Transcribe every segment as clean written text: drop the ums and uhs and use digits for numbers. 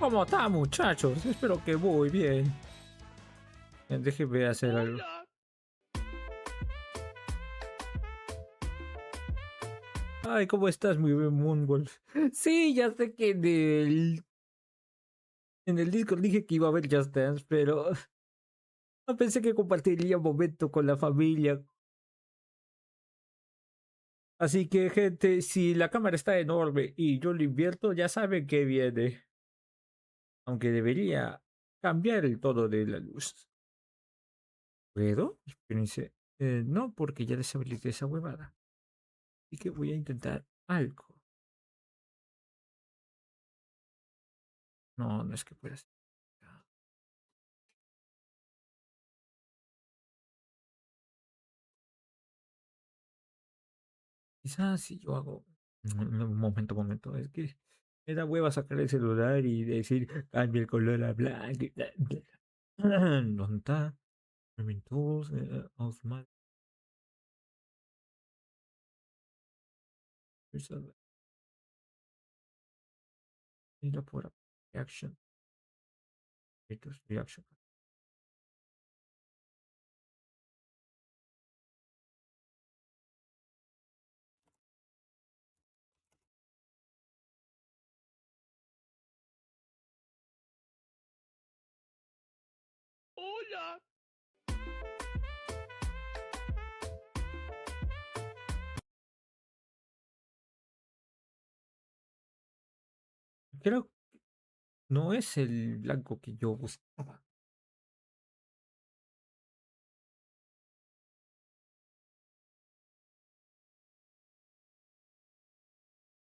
¿Cómo está, muchachos? Espero que muy bien. Déjenme hacer algo. Ay, ¿cómo estás, muy bien, Moongolf? Sí, ya sé que en el Discord dije que iba a haber Just Dance, pero no pensé que compartiría un momento con la familia. Así que, gente, si la cámara está enorme y yo lo invierto, ya saben que viene. Aunque debería cambiar el tono de la luz. ¿Puedo? Espérense. No, porque ya deshabilité esa huevada. Así que voy a intentar algo. No, no es que pueda ser. Quizás si yo hago... Un momento. Es que me da hueva sacar el celular y decir cambia el color a blanco. ¿Dónde está? Momentos. Automatic. Mira por reaction. Reaction. Hola. Creo que no es el blanco que yo buscaba.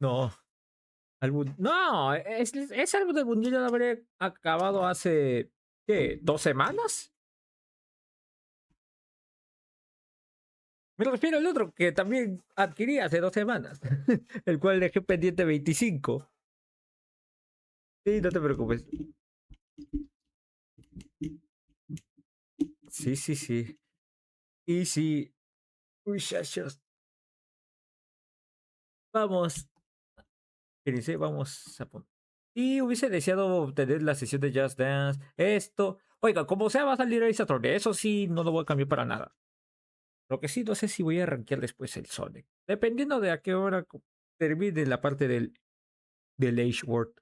No, no, ese álbum del mundial ya lo habré acabado hace, ¿qué? ¿2 semanas? Me refiero al otro que también adquirí hace 2 semanas, el cual dejé pendiente 25. Sí, no te preocupes. Sí. Y sí, muchachos, vamos, fíjense, vamos a poner. Y hubiese deseado tener la sesión de Just Dance, esto. Oiga, como sea, va a salir Ace Attorney. Eso sí, no lo voy a cambiar para nada. Lo que sí, no sé si voy a rankear después el Sonic. Dependiendo de a qué hora termine la parte del Age World.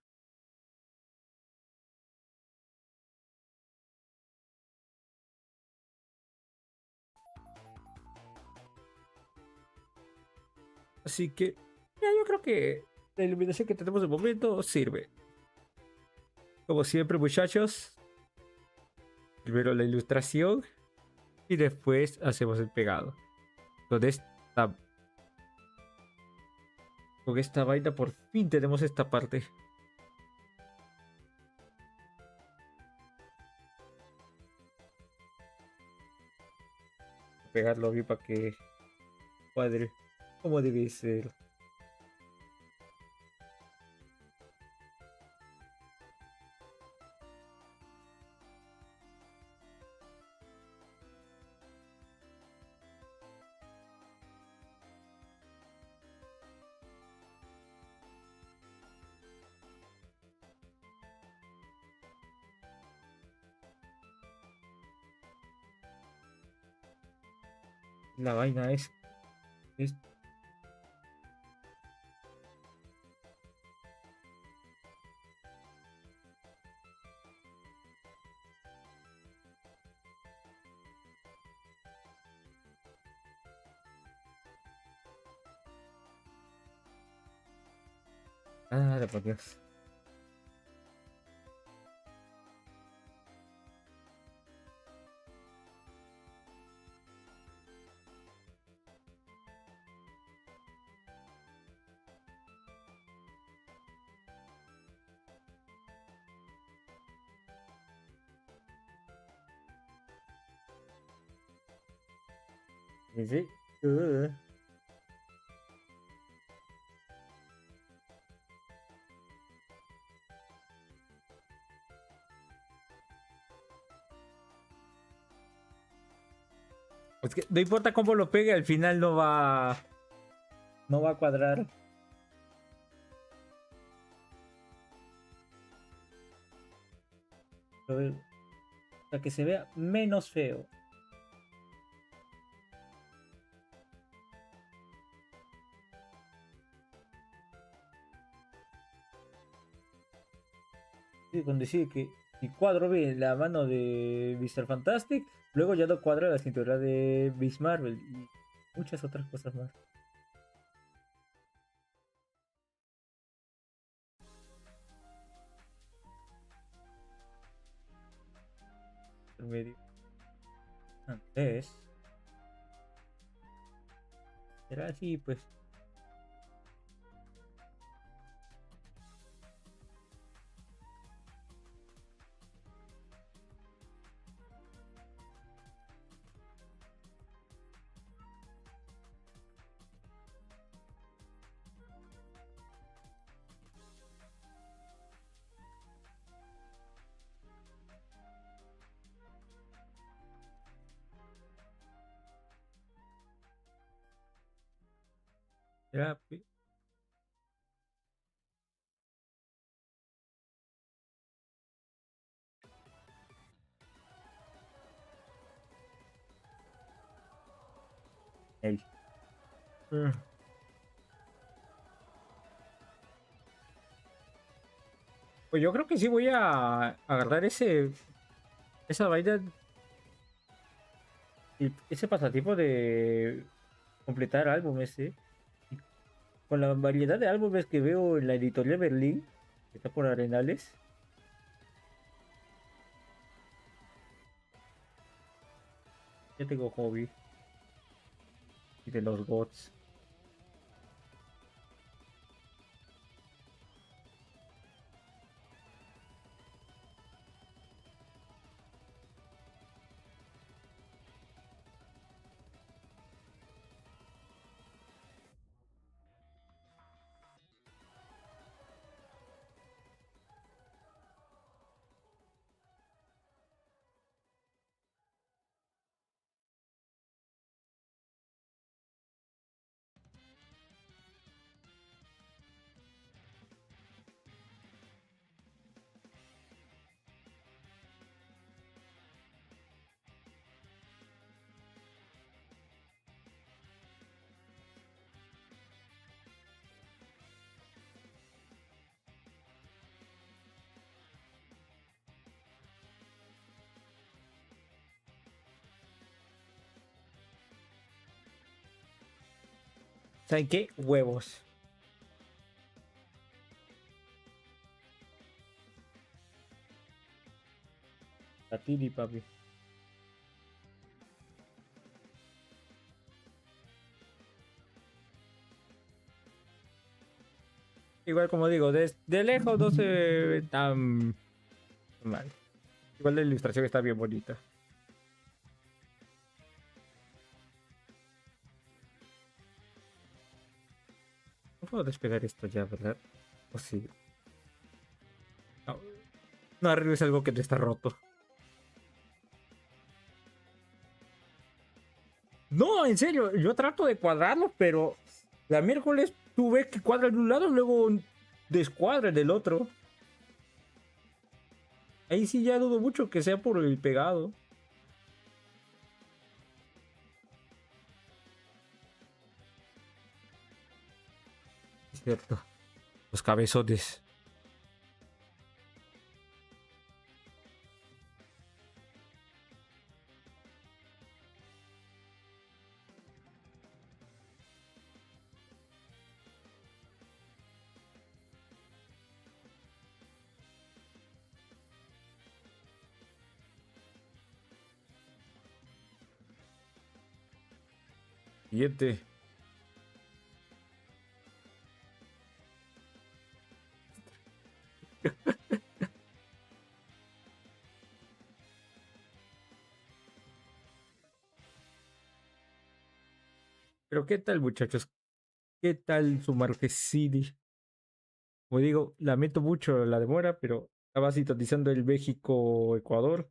Así que, ya, yo creo que la iluminación que tenemos de momento sirve. Como siempre, muchachos. Primero la ilustración y después hacemos el pegado. Con esta, con esta vaina por fin tenemos esta parte. Pegarlo bien para que cuadre como debe ser. La vaina es ah, por Dios. Sí, sí. Es que no importa cómo lo pegue, al final no va a cuadrar. A ver, para que se vea menos feo. Sí, con decir que si cuadro bien la mano de Mr. Fantastic, luego ya no cuadra la cintura de Miss Marvel y muchas otras cosas más. En medio. Antes. Será así, pues. Será, pues. Ey. Mm. Pues yo creo que sí voy a agarrar esa vaina y ese pasatiempo de completar álbumes, ¿eh? Y con la variedad de álbumes que veo en la editorial Berlín, que está por Arenales, ya tengo hobby y de los bots. 'Saben qué? Huevos. A ti, mi papi. Igual como digo, de lejos no se ve tan mal. Igual la ilustración está bien bonita. No puedo despegar esto ya, ¿verdad? O sí. No, no arregles algo que te está roto. No, en serio, yo trato de cuadrarlo, pero la miércoles tú ves que cuadra de un lado y luego descuadra del otro. Ahí sí ya dudo mucho que sea por el pegado. Es cierto. Los cabezones. Siguiente. Pero ¿qué tal, muchachos? ¿Qué tal su marquesini? Como digo, lamento mucho la demora, pero estaba sintonizando el México-Ecuador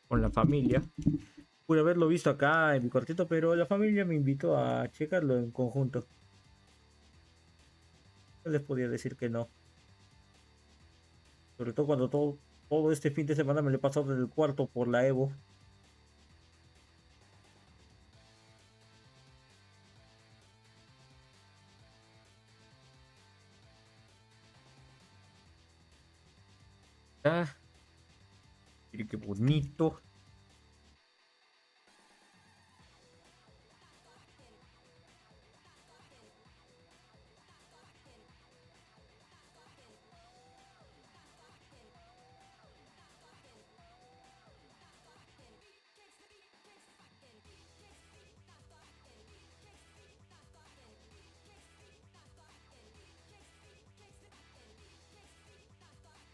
con la familia. Pude haberlo visto acá en mi cuartito, pero la familia me invitó a checarlo en conjunto. No les podía decir que no. Sobre todo cuando todo este fin de semana me lo he pasado en el cuarto por la Evo. Ah, mire qué bonito.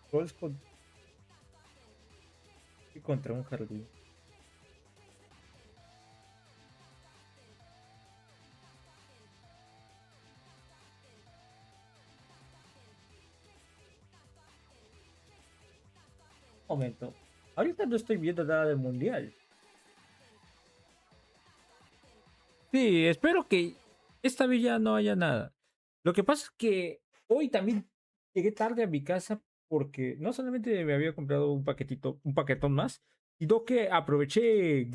Trolls contra un jardín. Momento. Ahorita no estoy viendo nada del mundial. Sí, espero que esta vez ya no haya nada. Lo que pasa es que hoy también llegué tarde a mi casa porque no solamente me había comprado un paquetito, un paquetón más, sino que aproveché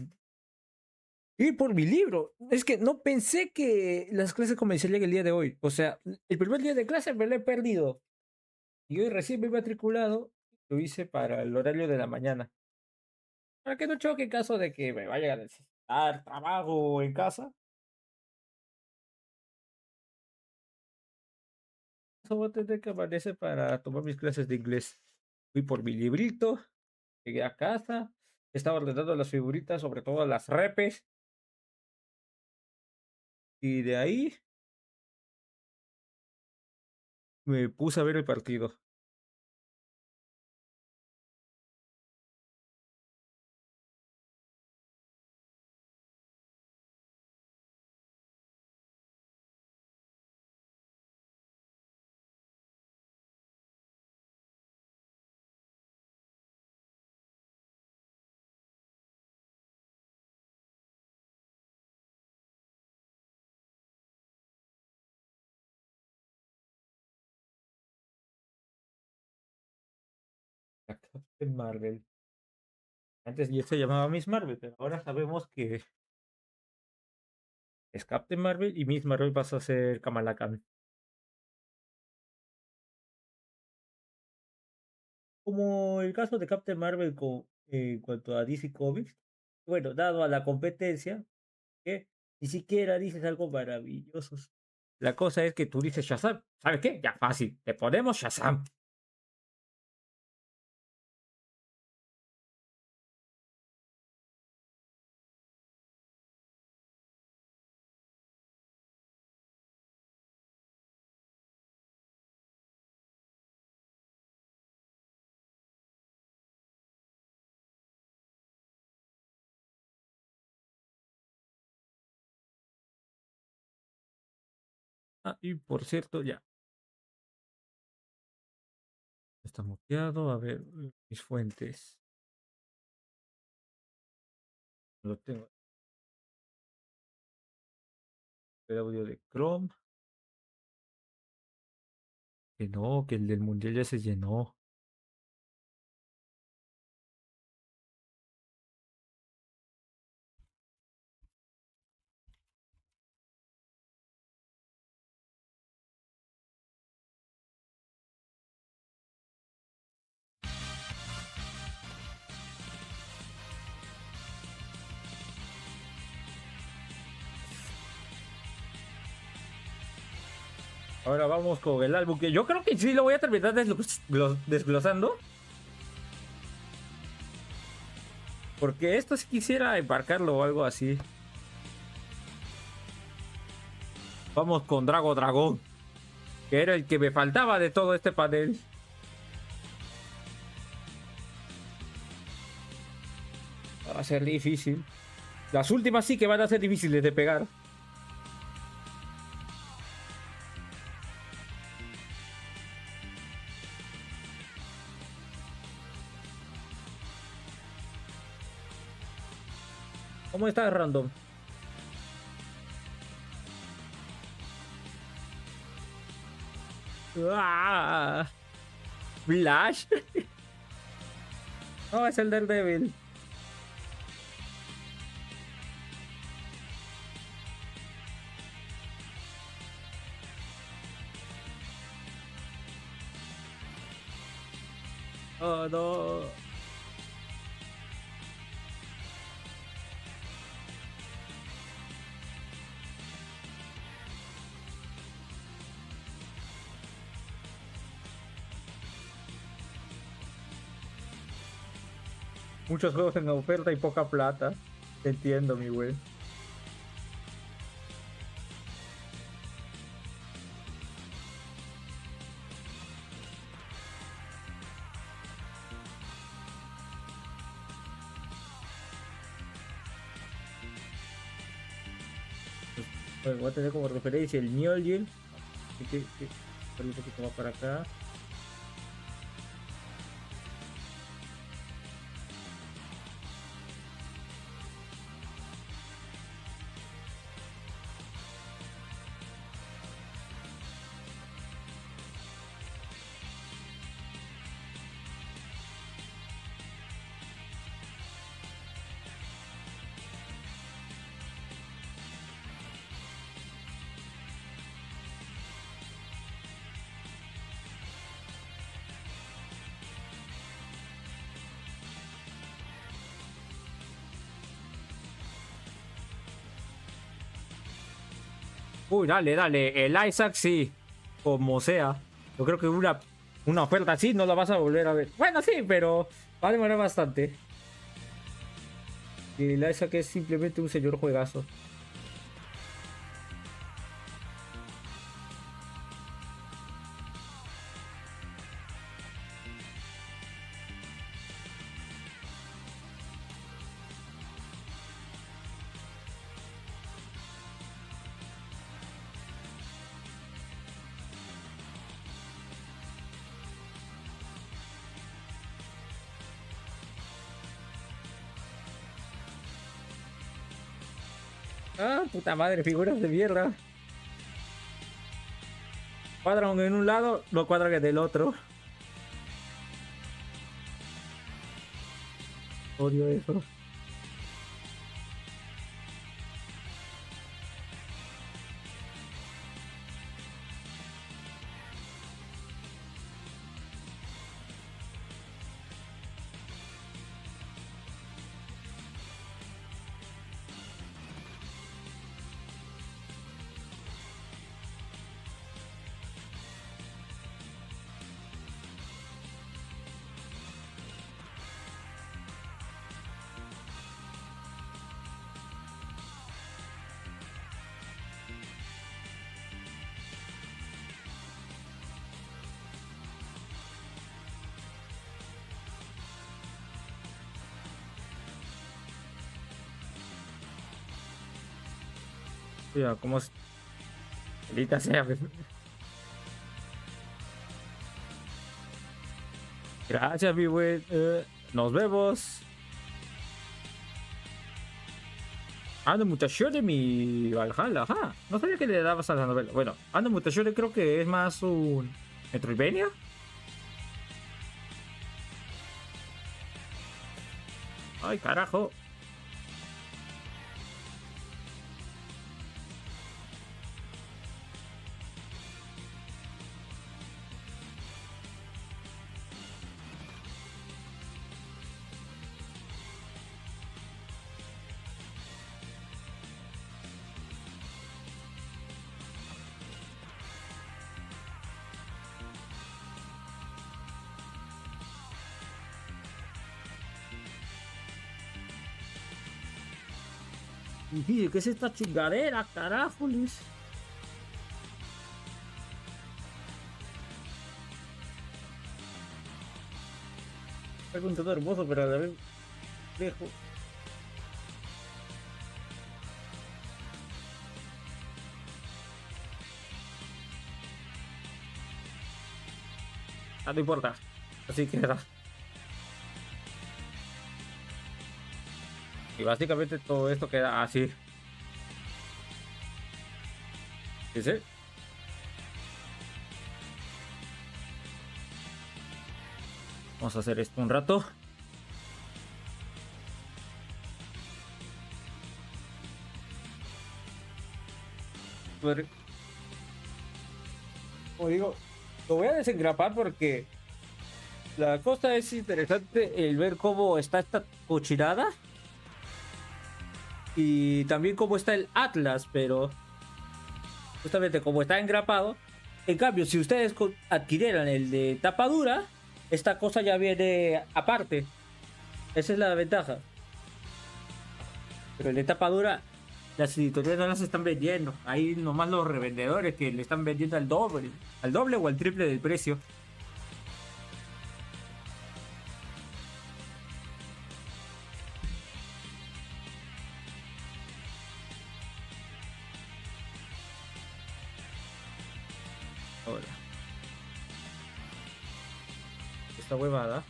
ir por mi libro. Es que no pensé que las clases comenzarían el día de hoy. O sea, el primer día de clase me lo he perdido. Y hoy recién me he matriculado. Lo hice para el horario de la mañana. Para que no choque en caso de que me vaya a necesitar trabajo en casa. Eso voy a tener que amanecer para tomar mis clases de inglés. Fui por mi librito, llegué a casa, estaba ordenando las figuritas, sobre todo las repes, y de ahí me puse a ver el partido. La Captain Marvel. Antes ya se llamaba Miss Marvel, pero ahora sabemos que es Captain Marvel y Miss Marvel pasa a ser Kamala Khan. Como el caso de Captain Marvel en cuanto a DC Comics, bueno, dado a la competencia, que ni siquiera dices algo maravilloso. La cosa es que tú dices Shazam. ¿Sabes qué? Ya fácil. Le ponemos Shazam. Ah, y por cierto, ya. Está muteado. A ver, mis fuentes. Lo tengo. El audio de Chrome. Que no, que el del mundial ya se llenó. Ahora vamos con el álbum que yo creo que sí lo voy a terminar desglosando. Porque esto sí quisiera embarcarlo o algo así. Vamos con Dragón. Que era el que me faltaba de todo este panel. Va a ser difícil. Las últimas sí que van a ser difíciles de pegar. ¿Cómo está random? ¡Ah! Flash. No, es el Daredevil. Oh, no. Muchos juegos en oferta y poca plata. Te entiendo, mi güey. Pues, voy a tener como referencia el Mjolnir. Que un poquito más para acá. Uy, dale, dale. El Isaac sí. Como sea. Yo creo que una oferta así no la vas a volver a ver. Bueno, sí, pero va a demorar bastante. Y el Isaac es simplemente un señor juegazo. Ah, puta madre, figuras de mierda. Cuadran en un lado, no cuadran en el otro. Odio eso. Ya, como ahorita sea. Gracias, mi güey. Nos vemos. Ando mutación de mi Valhalla, ajá. No sabía que le dabas a la novela. Bueno, Ando mutación creo que es más un Metroidvania. Ay, carajo. Y ¿qué es esta chingadera, carajo, Luis? Es un todo hermoso, pero a la vez dejo. Ah, no importa. Así queda. Y básicamente todo esto queda así. ¿Sí? Vamos a hacer esto un rato. Como digo, lo voy a desengrapar porque la cosa es interesante el ver cómo está esta cochinada. Y también cómo está el Atlas, pero justamente como está engrapado. En cambio, si ustedes adquirieran el de tapa dura, esta cosa ya viene aparte. Esa es la ventaja. Pero el de tapa dura, las editoriales no las están vendiendo. Hay nomás los revendedores que le están vendiendo al doble o al triple del precio. Ahora, esta huevada.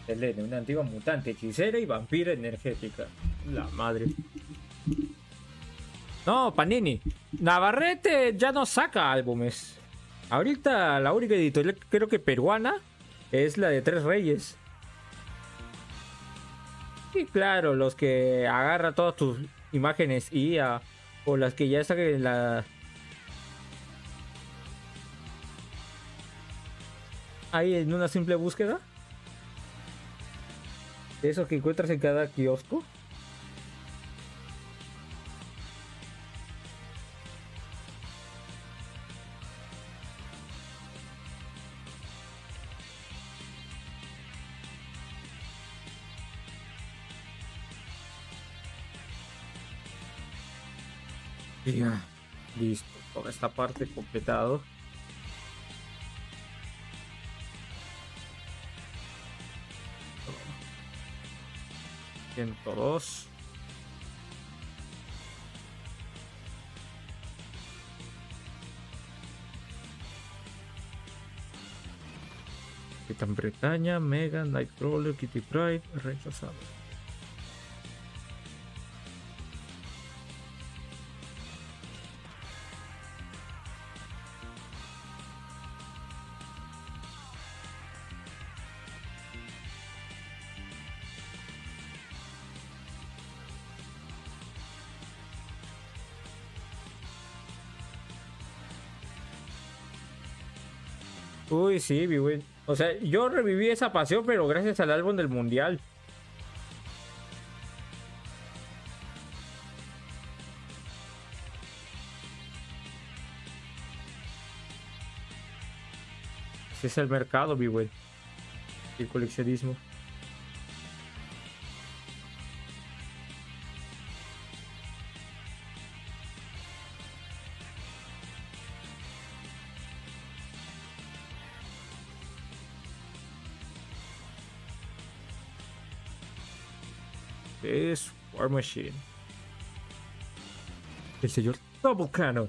Selene, una antigua mutante, hechicera y vampira energética. La madre. No, Panini. Navarrete ya no saca álbumes. Ahorita la única editorial creo que peruana es la de Tres Reyes. Y claro, los que agarran todas tus imágenes IA o las que ya están en la... ahí en una simple búsqueda. De esos que encuentras en cada kiosco. Y ya, listo. Toda esta parte completado. $102. Capitán Bretaña, Mega, Nightcrawler, Kitty Pryde, rechazado. Uy, sí, güey. O sea, yo reviví esa pasión, pero gracias al álbum del Mundial. Ese es el mercado, mi güey. El coleccionismo. Es War Machine. El señor Tobucano.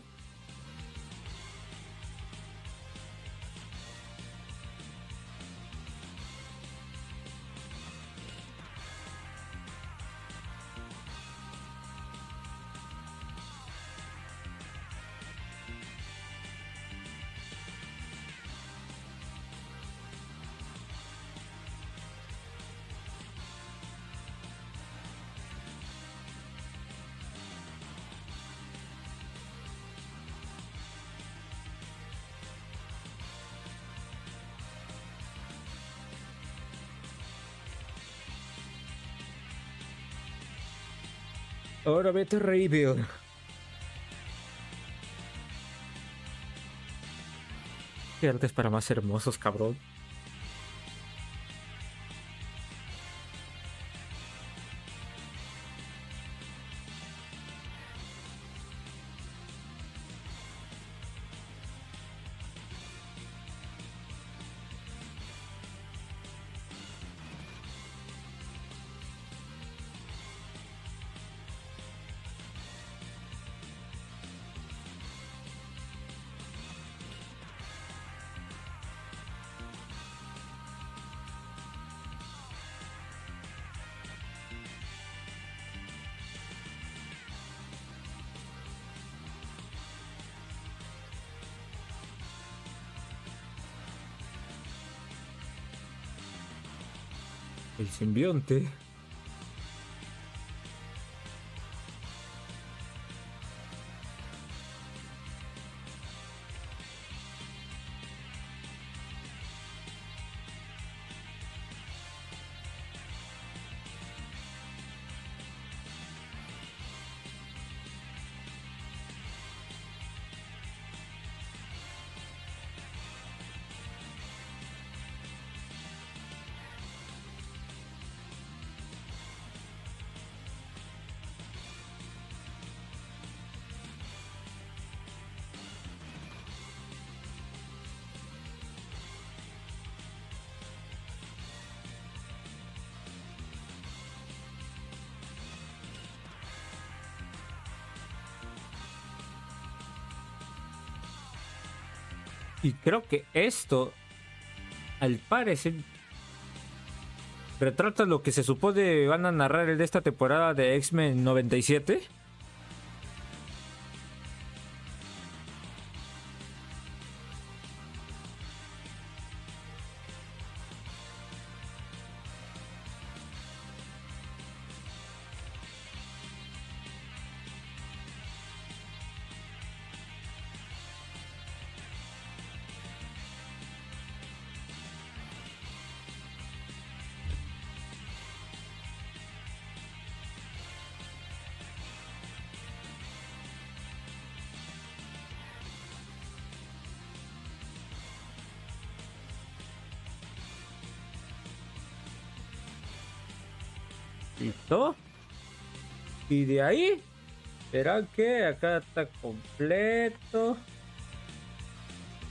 Ahora vete reveal. ¿Qué artes para más hermosos, cabrón? El simbionte. Y creo que esto, al parecer, retrata lo que se supone van a narrar en esta temporada de X-Men 97. ¿Listo? Y de ahí, verán que acá está completo.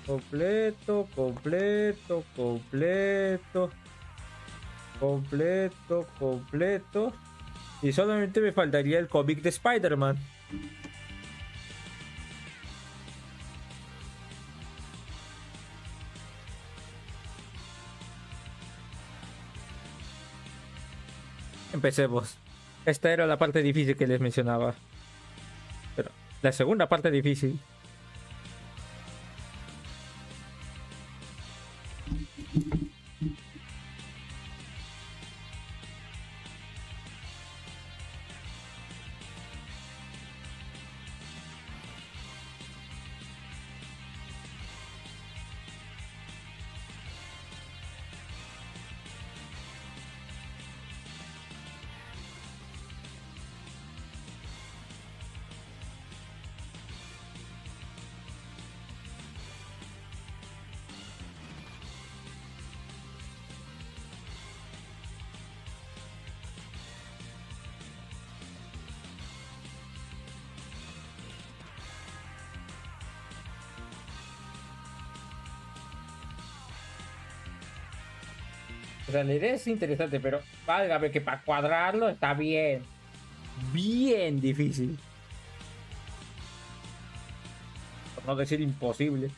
Completo, completo, completo. Completo, completo. Y solamente me faltaría el cómic de Spider-Man. Empecemos. Esta era la parte difícil que les mencionaba. Pero la segunda parte difícil. O sea, la idea es interesante, pero válgame que para cuadrarlo está bien. Bien difícil. Por no decir imposible.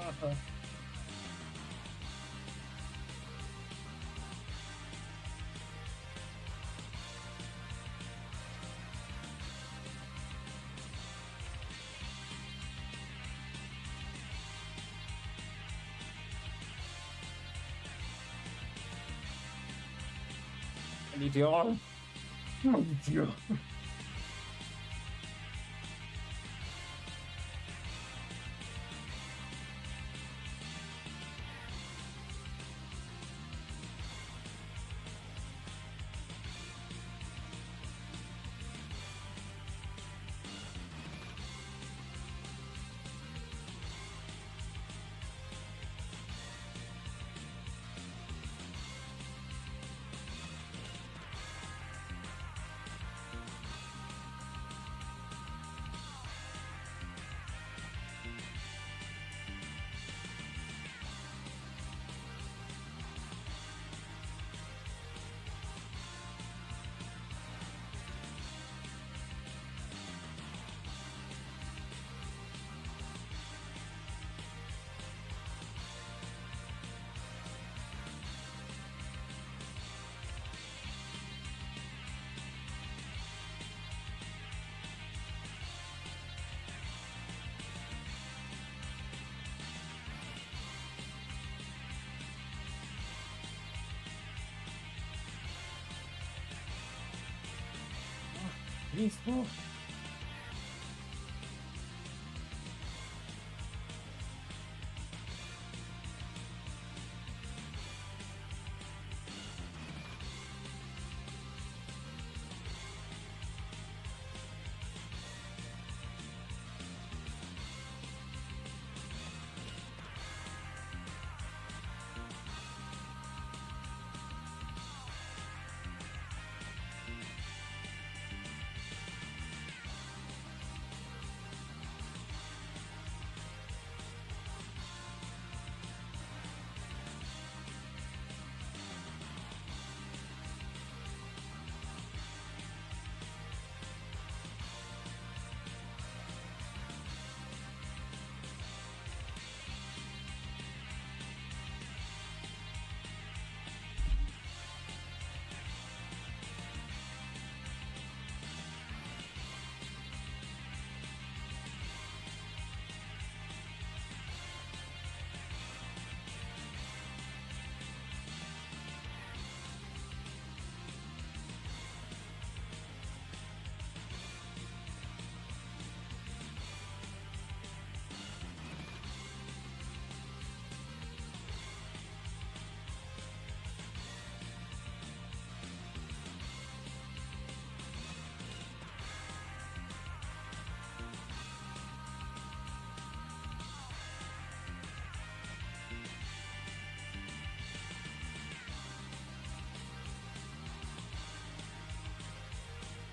Ajá. Maldición. Maldición. Listo.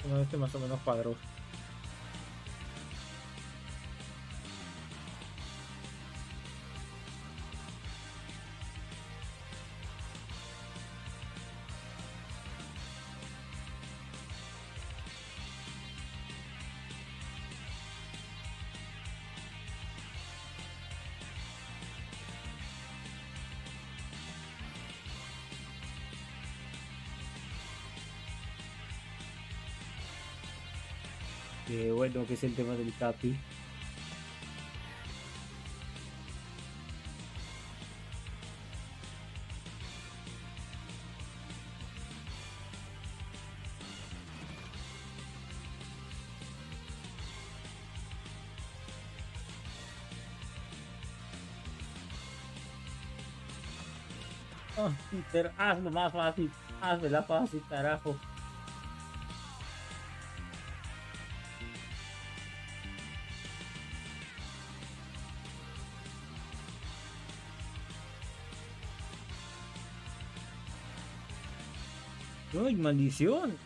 Bueno, este más o menos cuadró. Bueno, que es el tema del Capi. Oh, Peter, hazlo más fácil. Hazme fácil, carajo. ¡Ay, maldición!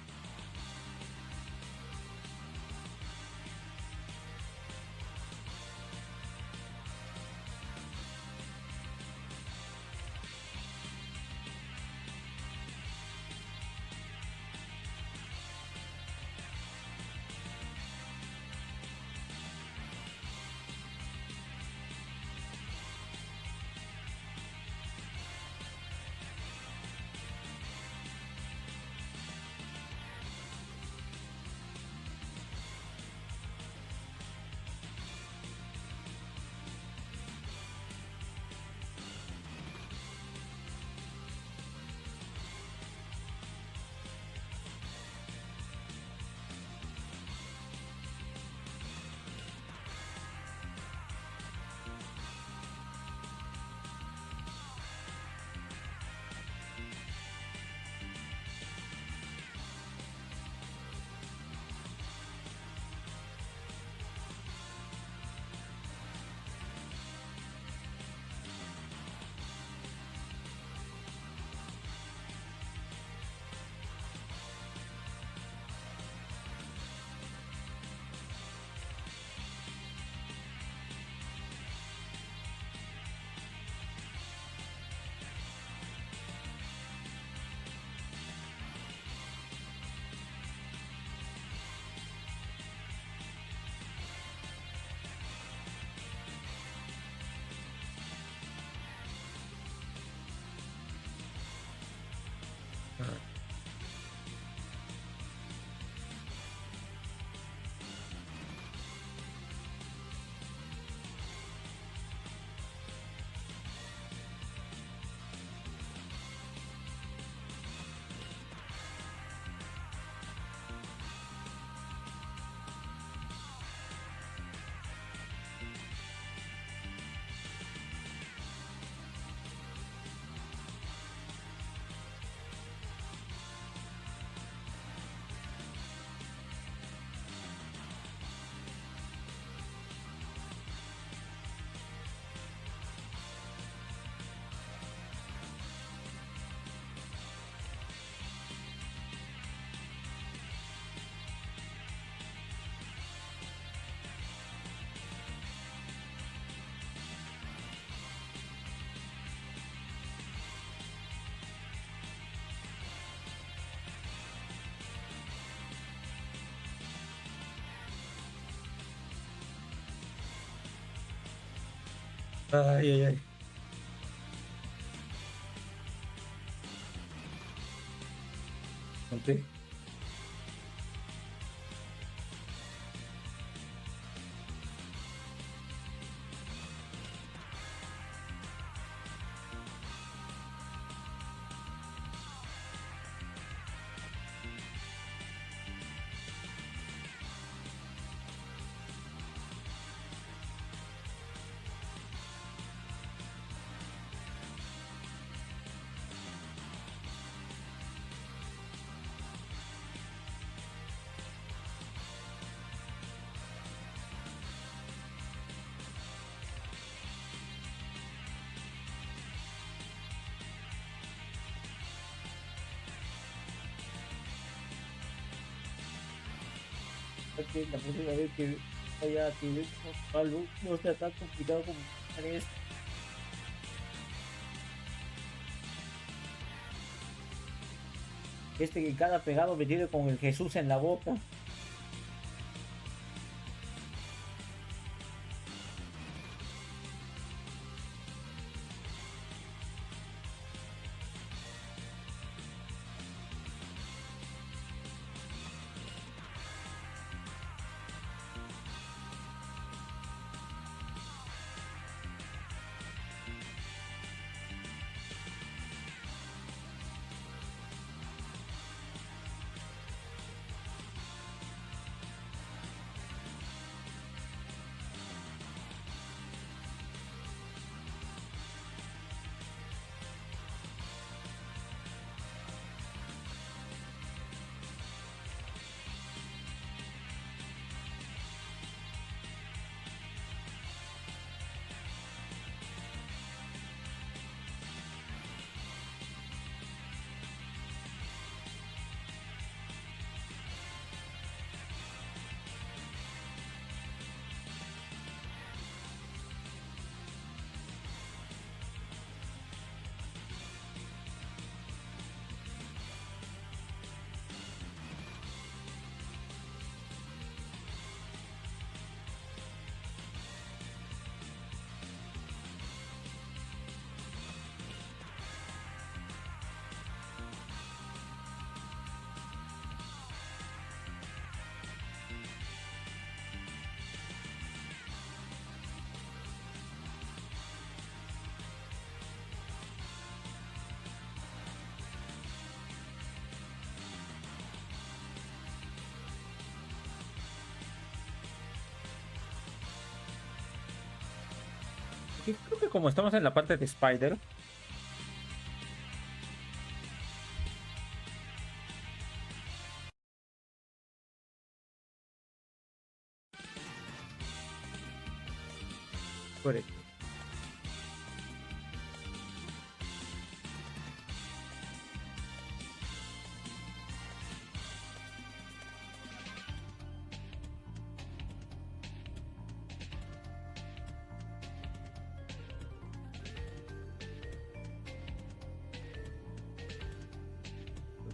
Ay, ay, ay. Conté. Que la próxima vez que vaya a tener algo no sea tan complicado como es. Que cada pegado me tiene con el Jesús en la boca. Y creo que como estamos en la parte de Spider, correcto.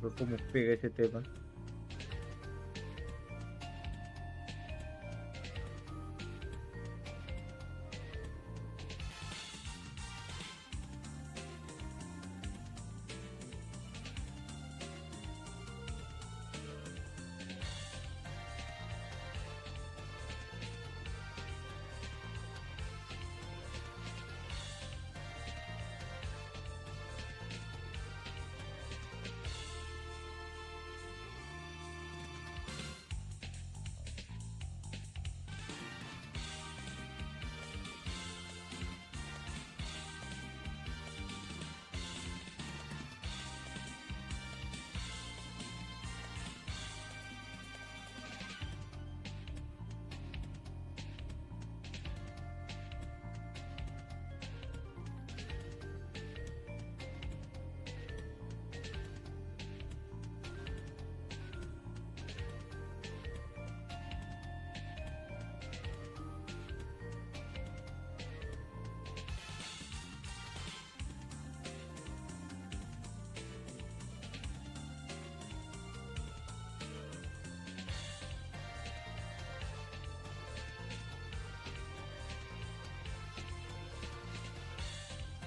Pero cómo pega ese tema.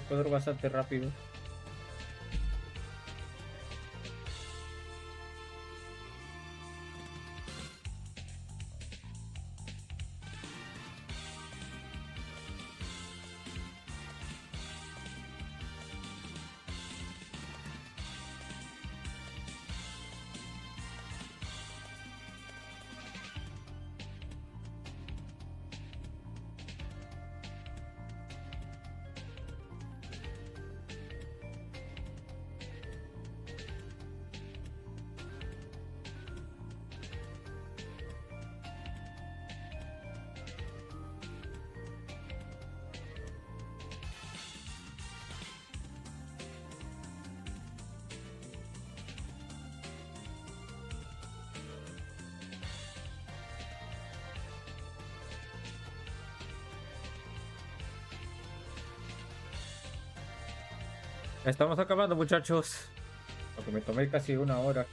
cuadro bastante rápido. Estamos acabando, muchachos. Porque me tomé casi una hora.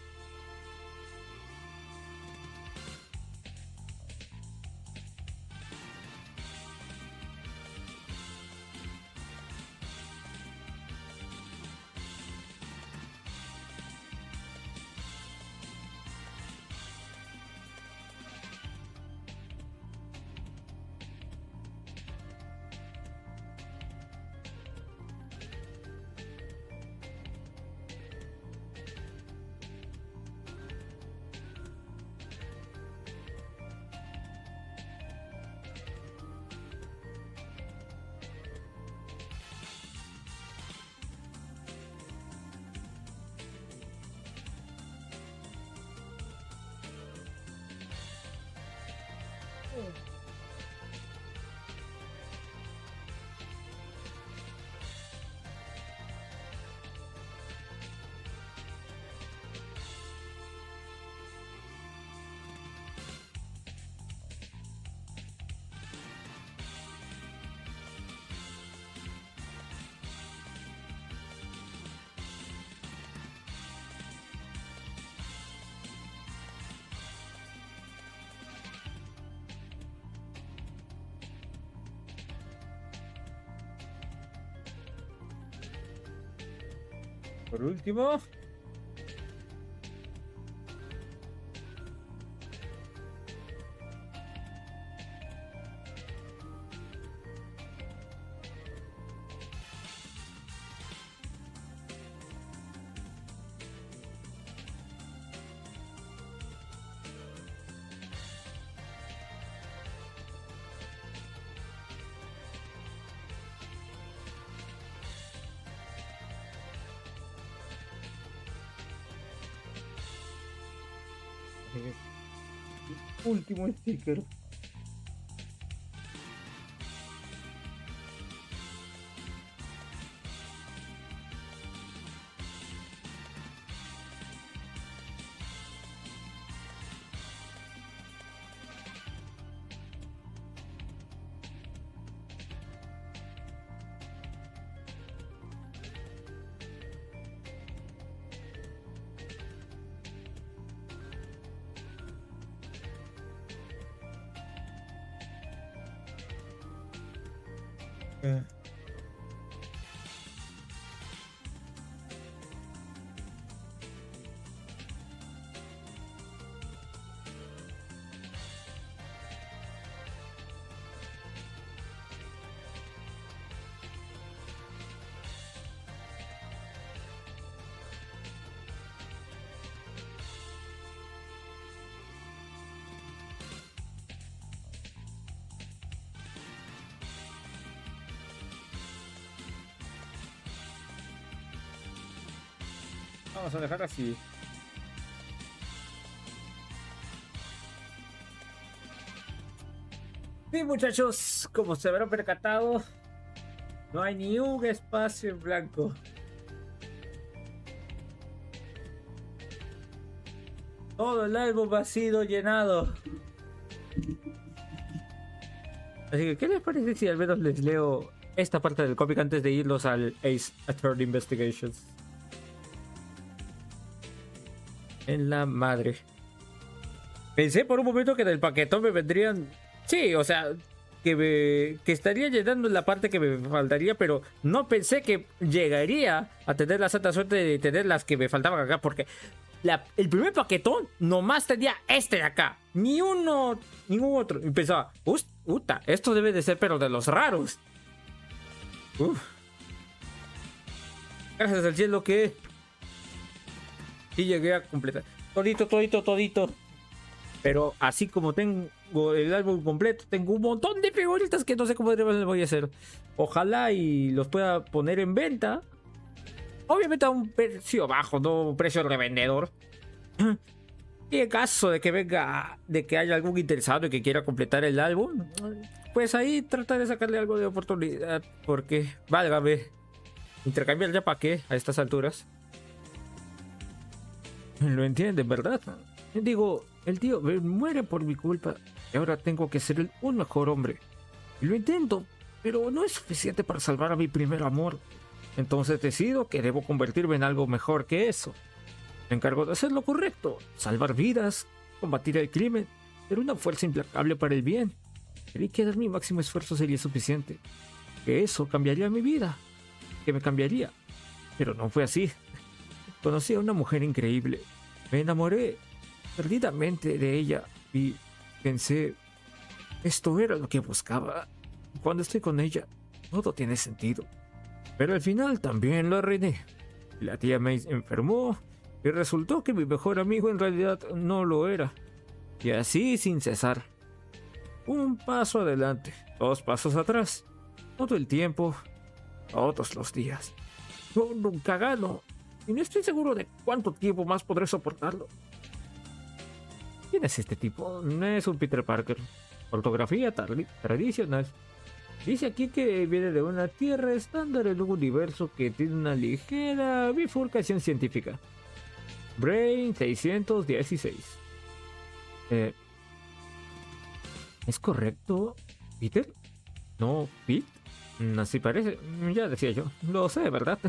Por último. Último sticker. Vamos a dejar así. Sí, muchachos, como se habrán percatado, no hay ni un espacio en blanco. Todo el álbum ha sido llenado. Así que, ¿qué les parece si al menos les leo esta parte del cómic antes de irlos al Ace Attorney Investigations? En la madre. Pensé por un momento que del paquetón me vendrían... Sí, o sea, que estaría llenando la parte que me faltaría, pero no pensé que llegaría a tener la santa suerte de tener las que me faltaban acá, porque el primer paquetón nomás tenía este de acá, ni uno, ningún otro. Y pensaba, puta, esto debe de ser pero de los raros. Uf. Gracias al cielo que y llegué a completar todito. Pero así como tengo el álbum completo, tengo un montón de figuritas que no sé cómo les voy a hacer. Ojalá y los pueda poner en venta. Obviamente a un precio bajo, no un precio de revendedor. Y en caso de que venga, de que haya algún interesado y que quiera completar el álbum, pues ahí tratar de sacarle algo de oportunidad. Porque, válgame, intercambiar ya para qué a estas alturas. Lo entienden, ¿verdad? Digo, el tío muere por mi culpa y ahora tengo que ser un mejor hombre. Y lo intento, pero no es suficiente para salvar a mi primer amor. Entonces decido que debo convertirme en algo mejor que eso. Me encargo de hacer lo correcto, salvar vidas, combatir el crimen, ser una fuerza implacable para el bien. Creí que dar mi máximo esfuerzo sería suficiente, que eso cambiaría mi vida, que me cambiaría. Pero no fue así. Conocí a una mujer increíble. Me enamoré perdidamente de ella y pensé, esto era lo que buscaba. Cuando estoy con ella, todo tiene sentido. Pero al final también lo arruiné. La tía May enfermó y resultó que mi mejor amigo en realidad no lo era. Y así sin cesar. Un paso adelante, 2 pasos atrás. Todo el tiempo, todos los días. Yo nunca gano. Y no estoy seguro de cuánto tiempo más podré soportarlo. ¿Quién es este tipo? No es un Peter Parker. Ortografía tradicional. Dice aquí que viene de una tierra estándar en un universo que tiene una ligera bifurcación científica. Brain 616. ¿Es correcto, Peter? ¿No, Pete? Así parece. Ya decía yo. Lo sé, ¿verdad?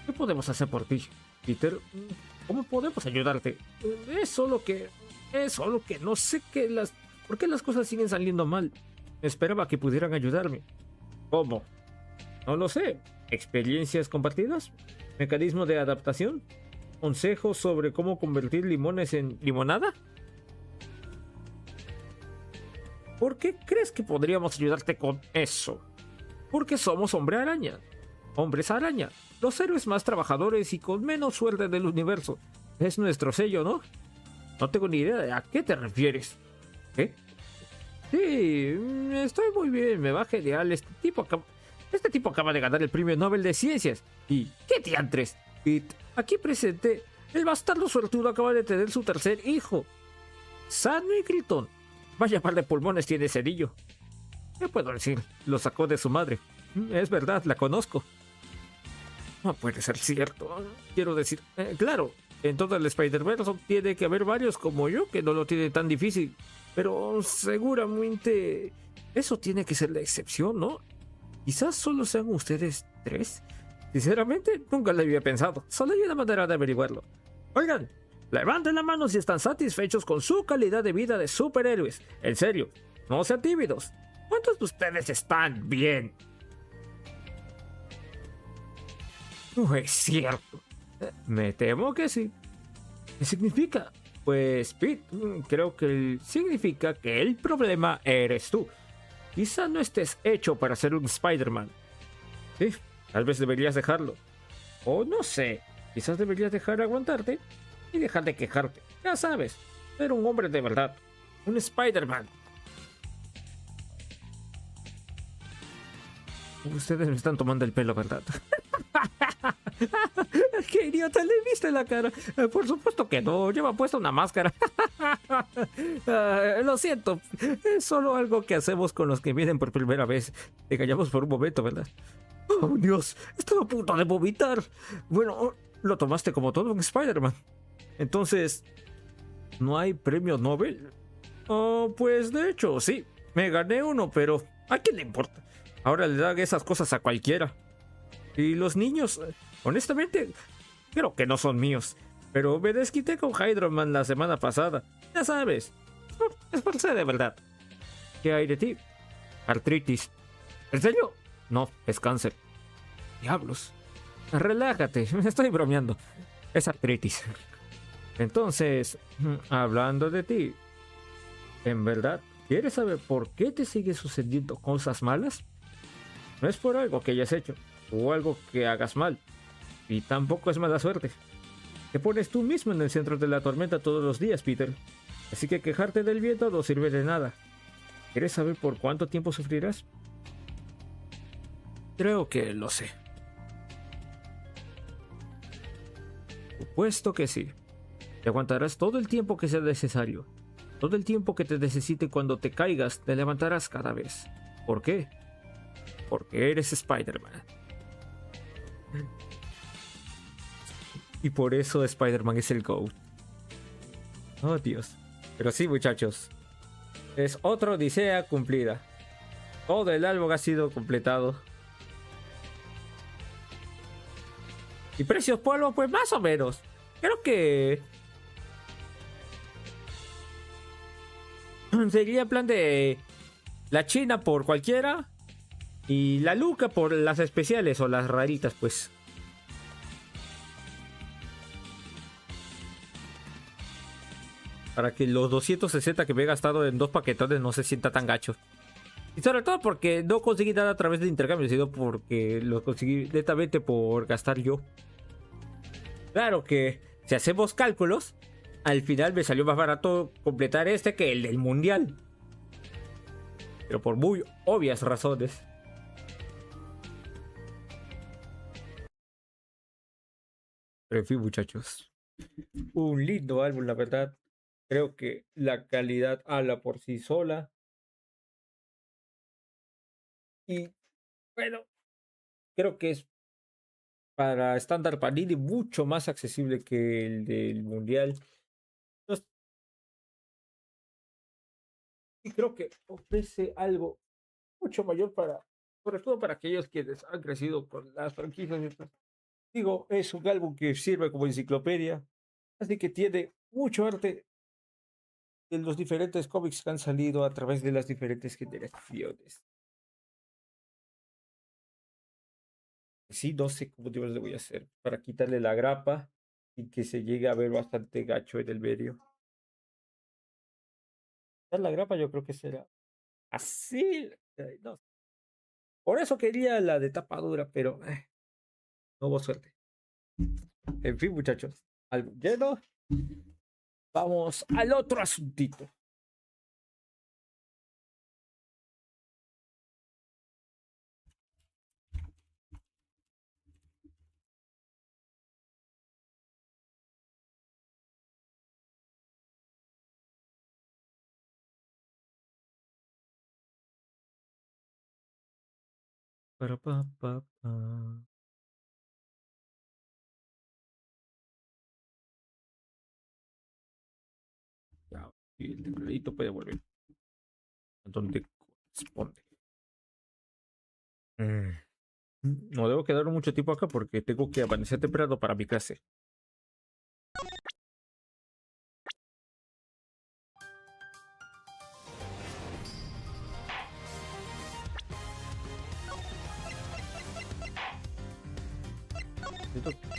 ¿Qué podemos hacer por ti, Peter? ¿Cómo podemos ayudarte? Es solo que no sé por qué las cosas siguen saliendo mal. Esperaba que pudieran ayudarme. ¿Cómo? No lo sé. ¿Experiencias compartidas? ¿Mecanismo de adaptación? ¿Consejos sobre cómo convertir limones en limonada? ¿Por qué crees que podríamos ayudarte con eso? Porque somos hombres araña, los héroes más trabajadores y con menos suerte del universo. Es nuestro sello, ¿no? No tengo ni idea de a qué te refieres. ¿Qué? Sí, estoy muy bien, me va genial. Este tipo acaba de ganar el premio Nobel de Ciencias. ¿Y qué diantres? Pete, aquí presente, el bastardo suertudo acaba de tener su tercer hijo. Sano y gritón. Vaya par de pulmones tiene ese niño. ¿Qué puedo decir? Lo sacó de su madre. Es verdad, la conozco. No puede ser cierto. Quiero decir, claro, en todo el Spider-Verse tiene que haber varios como yo que no lo tienen tan difícil. Pero seguramente eso tiene que ser la excepción, ¿no? Quizás solo sean ustedes 3. Sinceramente, nunca lo había pensado. Solo hay una manera de averiguarlo. Oigan, levanten la mano si están satisfechos con su calidad de vida de superhéroes. En serio, no sean tímidos. ¿Cuántos de ustedes están bien? No es cierto. Me temo que sí. ¿Qué significa? Pues, Pete, creo que significa que el problema eres tú. Quizá no estés hecho para ser un Spider-Man. Sí, tal vez deberías dejarlo. O no sé, quizás deberías dejar de aguantarte y dejar de quejarte. Ya sabes, ser un hombre de verdad. Un Spider-Man. Ustedes me están tomando el pelo, ¿verdad? ¡Qué idiota! ¿Le viste la cara? Por supuesto que no, lleva puesta una máscara. Lo siento, es solo algo que hacemos con los que vienen por primera vez. Te callamos por un momento, ¿verdad? ¡Oh, Dios! Estaba a punto de vomitar. Bueno, lo tomaste como todo un Spider-Man. Entonces, ¿no hay premio Nobel? Oh, pues de hecho, sí. Me gané uno, pero ¿a quién le importa? Ahora le dan esas cosas a cualquiera. Y los niños, honestamente, creo que no son míos. Pero me desquité con Hydro-Man la semana pasada. Ya sabes, esforcé de verdad. ¿Qué hay de ti? Artritis. ¿En serio? No, es cáncer. Diablos. Relájate, me estoy bromeando. Es artritis. Entonces, hablando de ti, ¿en verdad quieres saber por qué te siguen sucediendo cosas malas? No es por algo que hayas hecho o algo que hagas mal, y tampoco es mala suerte. Te pones tú mismo en el centro de la tormenta todos los días, Peter. Así que quejarte del viento no sirve de nada. ¿Quieres saber por cuánto tiempo sufrirás? Creo que lo sé. Supuesto que sí. Te aguantarás todo el tiempo que sea necesario. Todo el tiempo que te necesite. Cuando te caigas, te levantarás cada vez. ¿Por qué? Porque eres Spider-Man. Y por eso Spider-Man es el GOAT. Oh, Dios. Pero sí, muchachos. Es otra odisea cumplida. Todo el álbum ha sido completado. Y precios polvo, pues más o menos. Creo que sería en plan de la China por cualquiera y la Luca por las especiales o las raritas, pues. Para que los 260 que me he gastado en dos paquetones no se sienta tan gacho. Y sobre todo porque no conseguí nada a través de intercambio, sino porque lo conseguí netamente por gastar yo. Claro que si hacemos cálculos, al final me salió más barato completar este que el del mundial. Pero por muy obvias razones. Pero en fin, muchachos. Un lindo álbum, la verdad. Creo que la calidad habla por sí sola. Y bueno, creo que es para estándar Panini mucho más accesible que el del mundial. Y creo que ofrece algo mucho mayor para, sobre todo para aquellos quienes han crecido con las franquicias. Digo, es un álbum que sirve como enciclopedia, así que tiene mucho arte de los diferentes cómics que han salido a través de las diferentes generaciones. Sí, no sé cómo Dios le voy a hacer para quitarle la grapa y que se llegue a ver bastante gacho en el medio. La grapa yo creo que será así. No. Por eso quería la de tapa dura, pero no hubo suerte. En fin, muchachos, algo lleno. Vamos al otro asuntito. Para pa, pa, pa. Ya, y el tecladito puede volver donde corresponde. No debo quedar mucho tiempo acá porque tengo que amanecer temprano para mi clase.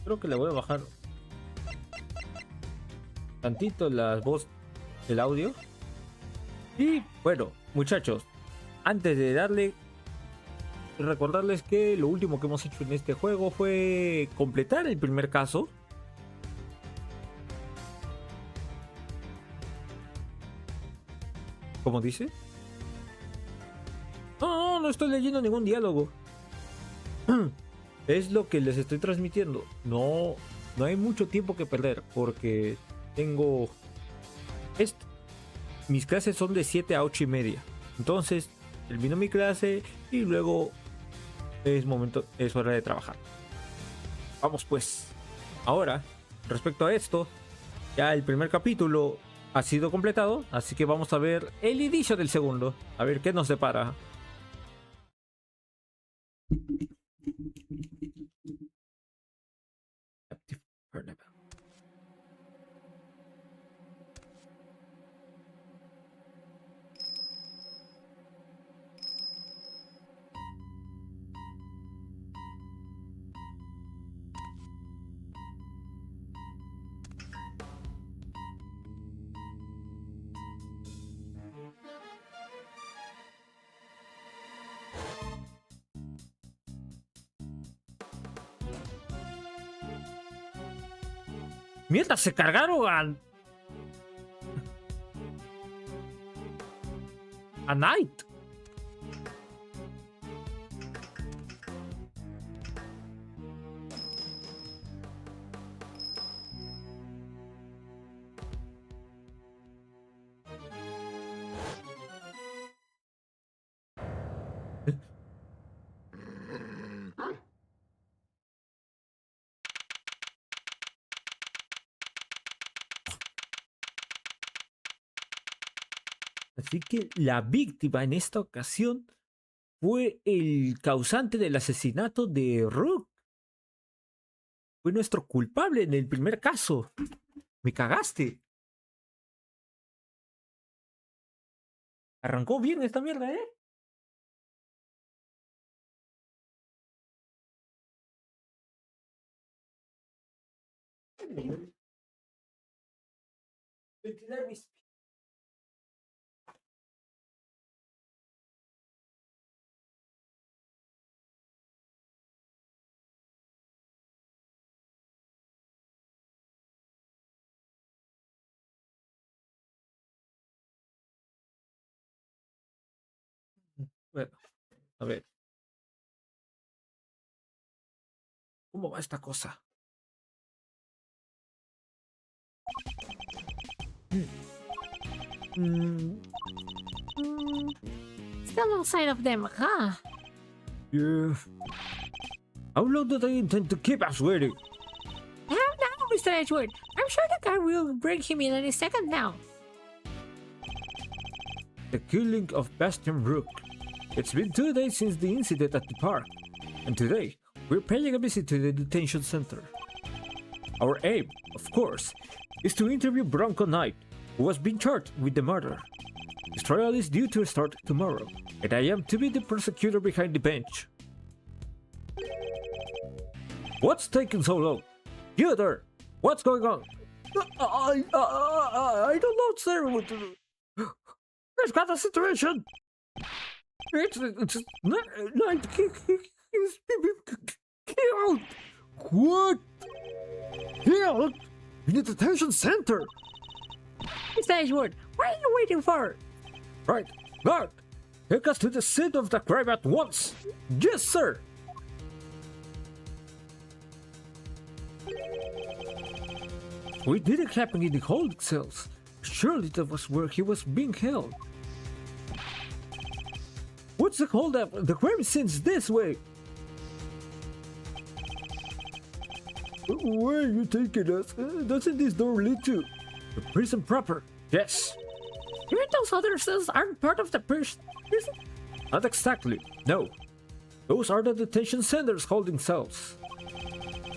Creo que le voy a bajar tantito la voz del audio. Y bueno, muchachos, antes de darle, recordarles que lo último que hemos hecho en este juego fue completar el primer caso. ¿Cómo dice? No, no estoy leyendo ningún diálogo. Es lo que les estoy transmitiendo. No, no hay mucho tiempo que perder porque tengo... Mis clases son de 7 a 8 y media. Entonces, termino mi clase y luego es hora de trabajar. Vamos pues. Ahora, respecto a esto, ya el primer capítulo ha sido completado, así que vamos a ver el inicio del segundo. A ver qué nos depara. Mierda, se cargaron a Knight. Así que la víctima en esta ocasión fue el causante del asesinato de Rook. Fue nuestro culpable en el primer caso. Me cagaste. Arrancó bien esta mierda, ¿eh? Ventilar mis... Bueno, a ver, ¿cómo va esta cosa? Mm, Still no sign of them, huh? yeah. How long do they intend to keep us waiting? Now, Mr. Edgeworth. I'm sure the guard will bring him in any second now. The killing of Bastion Rook. It's been 2 days since the incident at the park, and today we're paying a visit to the detention center. Our aim, of course, is to interview Bronco Knight, who has been charged with the murder. His trial is due to start tomorrow, and I am to be the prosecutor behind the bench. What's taking so long? You there! What's going on? I don't know, sir. We've got a situation. It's Knight. He's been killed. What? Killed? In the detention center. Mr. Edgeworth, what are you waiting for? Right. Guard, take us to the scene of the crime at once. Yes, sir. We didn't happen in the holding cells. Surely that was where he was being held. What's the hold up? The crime scene's this way. Where are you taking us? Doesn't this door lead to the prison proper? Yes. Even those other cells aren't part of the prison. Not exactly. No. Those are the detention centers holding cells.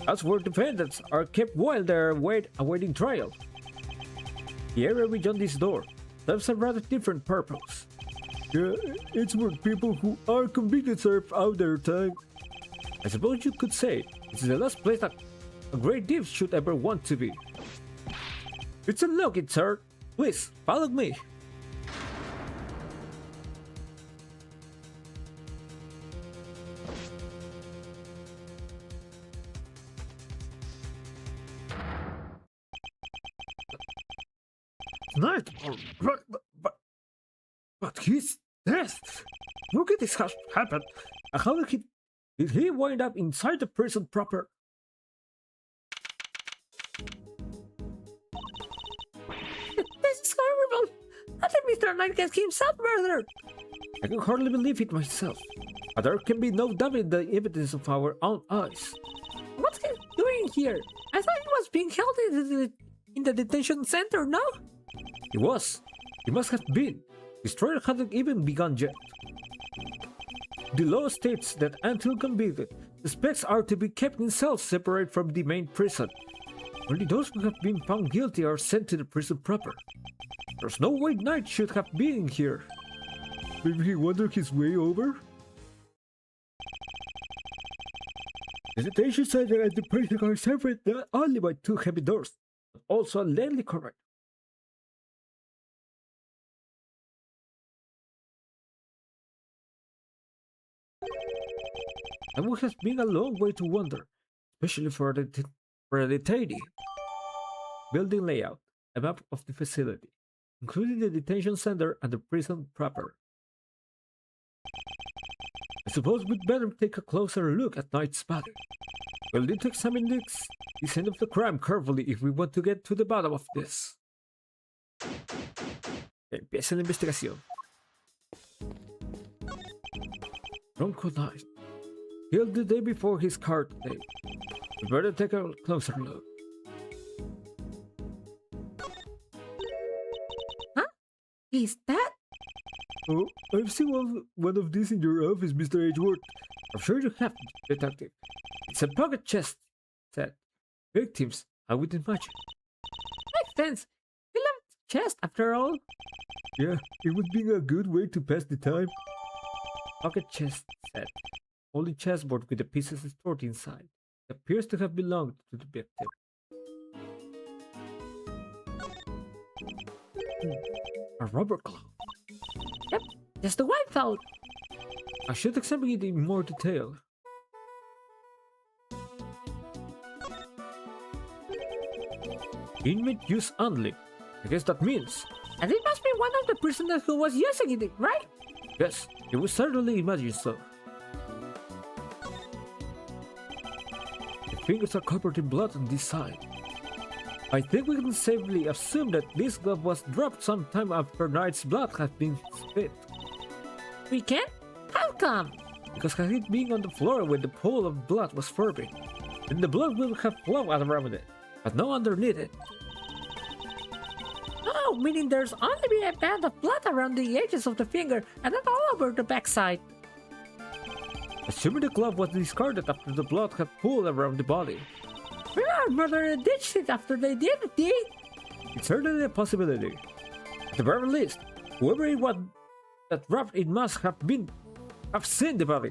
That's where defendants are kept while they're awaiting trial. The area beyond this door serves a rather different purpose. Yeah, it's where people who are convicted serve out their time. I suppose you could say it's the last place that a great thief should ever want to be. It's unlock it, sir. Please, follow me. Knight, but he's dead. Look at this has happened. How did he wind up inside the prison proper? This is horrible. How did Mr. Knight get himself murdered? I can hardly believe it myself. But there can be no doubting the evidence of our own eyes. What's he doing here? I thought he was being held in the detention center, no? He was. He must have been. His trial hadn't even begun yet. The law states that until convicted, suspects are to be kept in cells separate from the main prison. Only those who have been found guilty are sent to the prison proper. There's no way Knight should have been here. Maybe he wandered his way over? The detention center and the prison are separate not only by 2 heavy doors, but also a lengthy corridor. That would have been a long way to wander, especially for a detainee. Building layout. A map of the facility, including the detention center and the prison proper. I suppose we'd better take a closer look at Knight's body. We'll need to examine the scene of the crime carefully if we want to get to the bottom of this. Empieza la investigación. Bronco Knight. Killed the day before his car today. We better take a closer look. Is that? Oh, I've seen one of these in your office, Mr. Edgeworth. I'm sure you have, Detective. It's a pocket chest set. Victims, I would imagine. Makes sense. We love chest after all. Yeah, it would be a good way to pass the time. Pocket chest set. Only chessboard with the pieces stored inside. It appears to have belonged to the victim. A rubber glove. Yep, just the one thought. I should examine it in more detail. Inmate use only. I guess that means. And it must be one of the prisoners who was using it, right? Yes, it would certainly imagine so. The fingers are covered in blood on this side. I think we can safely assume that this glove was dropped sometime after Knight's blood had been spit. We can? How come? Because had it been on the floor when the pool of blood was forming, then the blood would have flowed around it, but no underneath it. Oh, meaning there's only be a band of blood around the edges of the finger and not all over the backside. Assuming the glove was discarded after the blood had pooled around the body. Maybe our murderer ditched it after they did the deed. It's certainly a possibility. At the very least, whoever it was that wrapped it must have seen the body.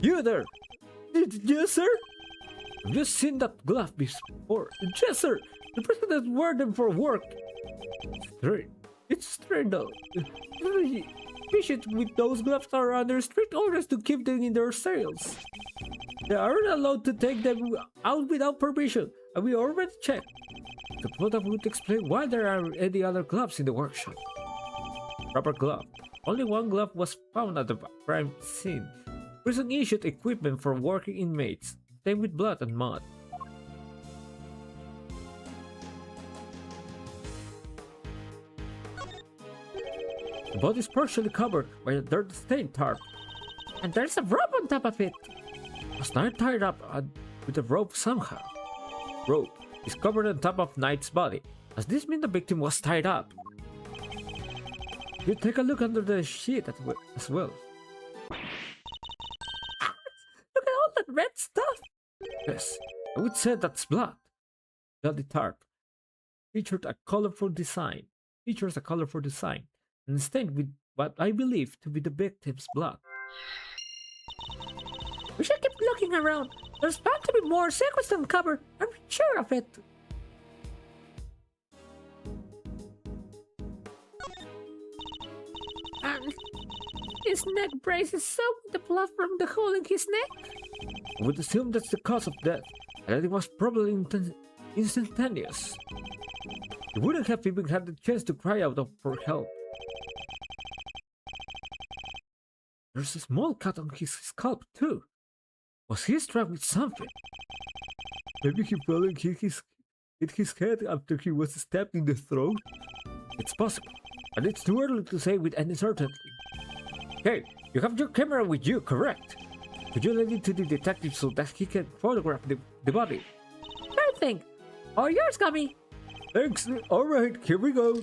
You there! Yes, sir? I've just seen that glove before. Yes, sir! The person that wore them for work. Strange. It's strange though. Patients with those gloves are under strict orders to keep them in their cells. They aren't allowed to take them out without permission, and we already checked. The photo would explain why there aren't any other gloves in the workshop. Rubber glove. Only one glove was found at the crime scene. Prison issued equipment for working inmates, stained with blood and mud. The body is partially covered by a dirt-stained tarp. And there's a rope on top of it. Was Knight tied up with a rope somehow? Rope is covered on top of Knight's body. Does this mean the victim was tied up? You take a look under the sheet as well. Look at all that red stuff. Yes, I would say that's blood. Bloody tarp features a colorful design, and stained with what I believe to be the victim's blood. We should keep looking around. There's bound to be more secrets to uncover. I'm sure of it. And his neck brace is soaked with the blood from the hole in his neck. I would assume that's the cause of death, and that it was probably instantaneous. He wouldn't have even had the chance to cry out for help. There's a small cut on his scalp too. Was he struck with something? Maybe he fell and hit his head after he was stabbed in the throat? It's possible, but it's too early to say with any certainty. Hey, you have your camera with you, correct? Could you lend it to the detective so that he can photograph the body? Sure thing. Or yours, Gummy. Thanks. Alright, here we go.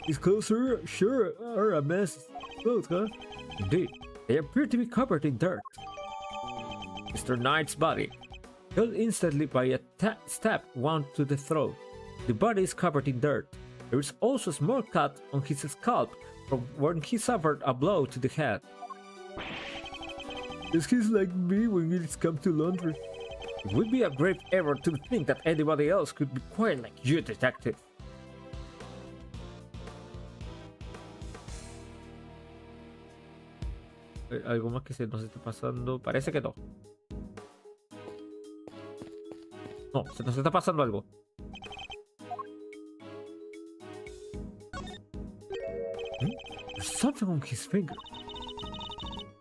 His clothes are a mess. Clothes, huh? Indeed, they appear to be covered in dirt. Mr. Knight's body, killed instantly by a stab wound to the throat. The body is covered in dirt. There is also a small cut on his scalp from when he suffered a blow to the head. This is like me when it comes to laundry. It would be a grave error to think that anybody else could be quite like you, detective. ¿Algo más que se nos esté pasando? Parece que no. No, se nos está pasando algo. Hmm? There's something on his finger.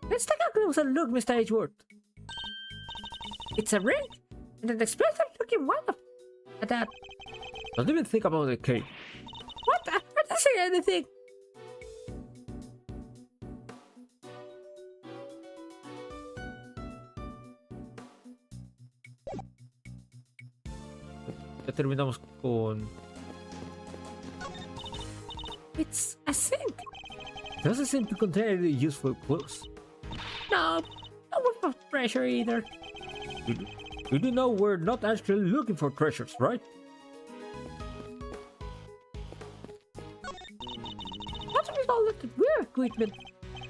Let's take a closer look, Mr. Edgeworth. It's a ring, and an expensive looking one at that. Don't even think about the cake. What? I didn't say anything. Ya terminamos con... It's a sink. Doesn't seem to contain any useful clues. No, no worth of pressure either. You do know we're not actually looking for treasures, right? What's with all that weird equipment?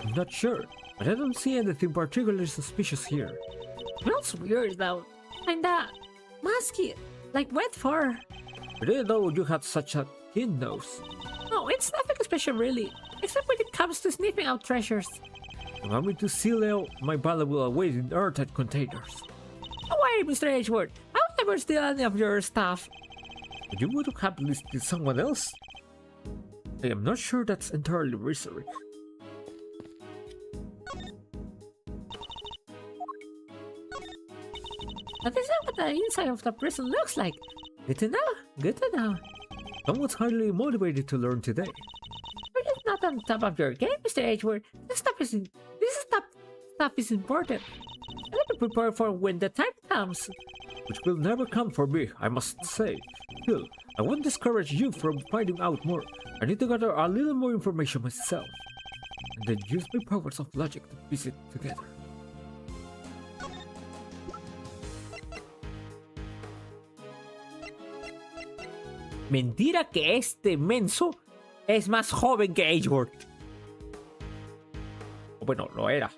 I'm not sure, but I don't see anything particularly suspicious here. Smells weird though. Kinda musky, like wet fur. I didn't know you had such a keen nose. No, it's nothing special really, except when it comes to sniffing out treasures. You want me to seal out my valuable away in airtight containers? Don't worry, Mr. Edgeworth. I will never steal any of your stuff. But you would have listed someone else? I am not sure that's entirely reasonable. That is not what the inside of the prison looks like. Good to know. Good to know. Someone's highly motivated to learn today. You're just not on top of your game, Mr. Edgeworth. This stuff is important. I have to prepare for when the time comes. Which will never come for me, I must say. Still, I won't discourage you from finding out more. I need to gather a little more information myself. And then use my powers of logic to piece it together. Mentira que este menso es más joven que Edgeworth. O bueno, lo era.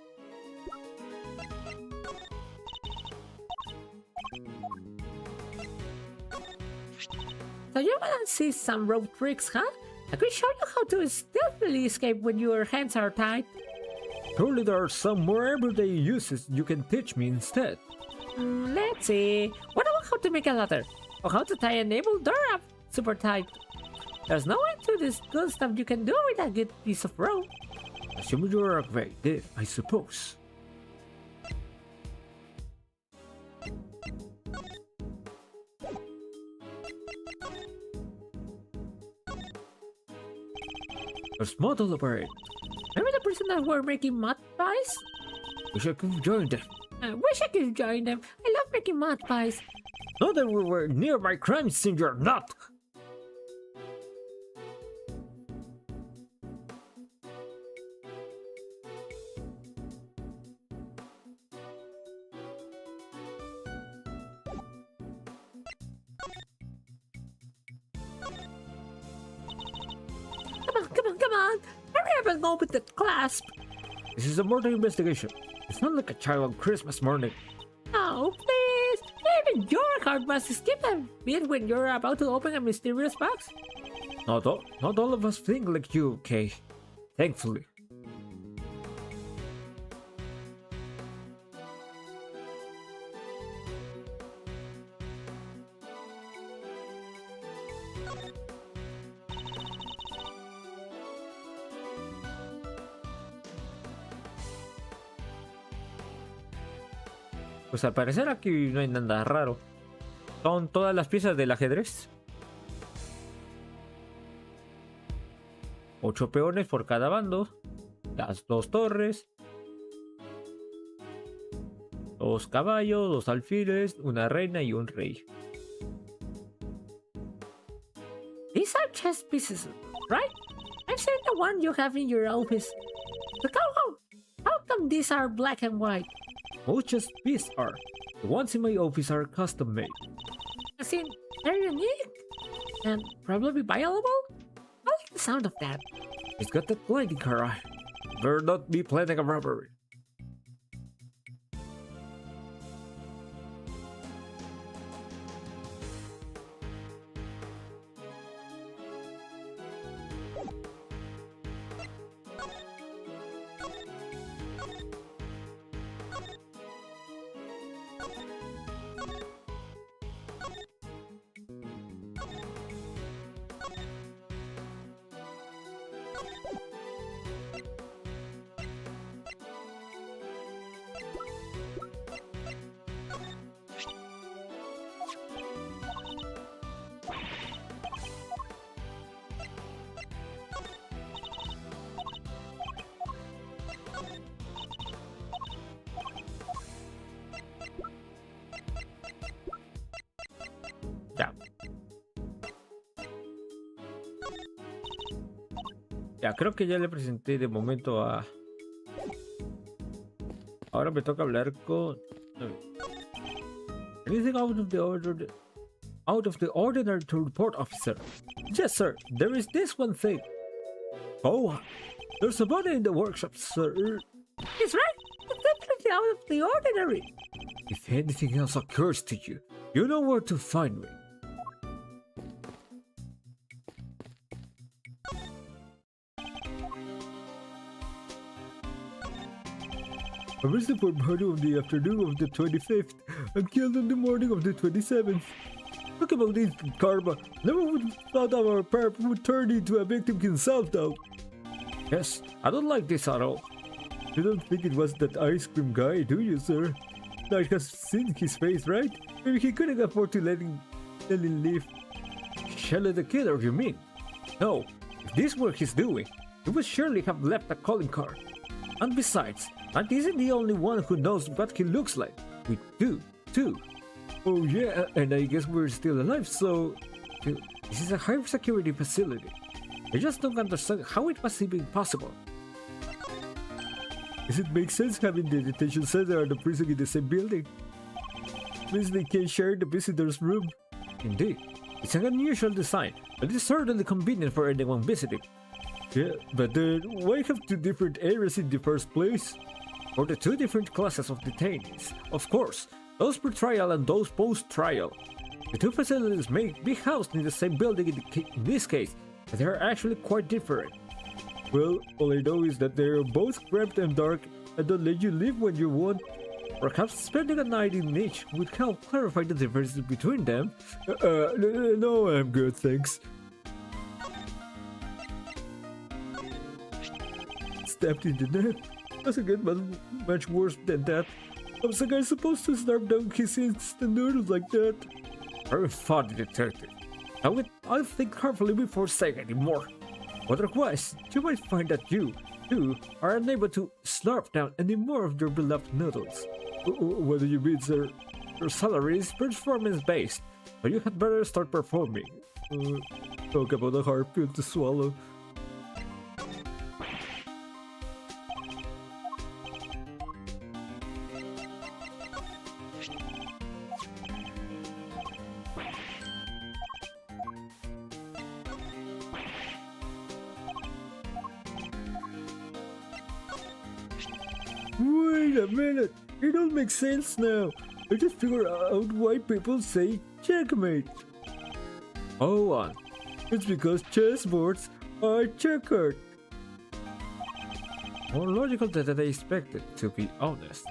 So you wanna see some rope tricks, huh? I could show you how to stealthily escape when your hands are tied. Surely there are some more everyday uses you can teach me instead. Let's see. What about how to make a ladder? Or how to tie a naval door up super tight? There's no end to this good stuff you can do with a good piece of rope. Assuming you're a great did, I suppose. There's more to elaborate. Remember the person that were making mud pies? Wish I could join them. I wish I could join them. I love making mud pies. Not that we were near my crime scene, you're not! Come on! Hurry up and go with the clasp! This is a murder investigation. It's not like a child on Christmas morning. Oh, please! Even your heart must skip a beat when you're about to open a mysterious box. Not all of us think like you, Kay. Thankfully. Pues al parecer aquí no hay nada raro. Son todas las piezas del ajedrez. 8 peones por cada bando. Las 2 torres. 2 caballos, 2 alfiles, una reina y un rey. These are chess pieces, right? I've seen the one you have in your office. So how come these are black and white? Most chess pieces are. The ones in my office are custom made. As in, they're unique and probably buyable? I like the sound of that. It's got that light in her eye. Better not be planning a robbery. Ya, creo que ya le presenté de momento a... Ahora me toca hablar con... Anything out of the ordinary to report, officer? Yes, sir. There is this one thing. Oh, there's a body in the workshop, sir. He's right. It's definitely out of the ordinary. If anything else occurs to you, you know where to find me. Arrested for murder on the afternoon of the 25th and killed on the morning of the 27th. Talk about this karma. Never would have thought our parent would turn into a victim himself, though. Yes, I don't like this at all. You don't think it was that ice cream guy, do you, sir? I have seen his face, right? Maybe he couldn't afford to let him leave. Shelley the killer, you mean? No, if this were his doing, he would surely have left a calling card. And besides, Aunt isn't the only one who knows what he looks like. We do, too. Oh yeah, and I guess we're still alive, so... This is a high security facility. I just don't understand how it was even possible. Does it make sense having the detention center and the prison in the same building? Means they can share the visitor's room. Indeed, it's an unusual design, but it's certainly convenient for anyone visiting. Yeah, but then why have two different areas in the first place? For the two different classes of detainees, of course, those pre-trial and those post-trial. The two facilities may be housed in the same building in this case, but they are actually quite different. Well, all I know is that they are both cramped and dark and don't let you live when you want. Perhaps spending a night in each would help clarify the differences between them. No, I'm good, thanks. Stabbed in the neck. Doesn't get much worse than that. How's a guy supposed to starve down his instant noodles like that? Very funny, detective. I'll think carefully before saying any more. Otherwise, you might find that you, too, are unable to slurp down any more of your beloved noodles. What do you mean, sir? Your salary is performance-based, but you had better start performing. Talk about a hard pill to swallow. Wait a minute, it all makes sense now. I just figured out why people say checkmate. Oh, on. It's because chessboards are checkered. More logical than I expected, to be honest.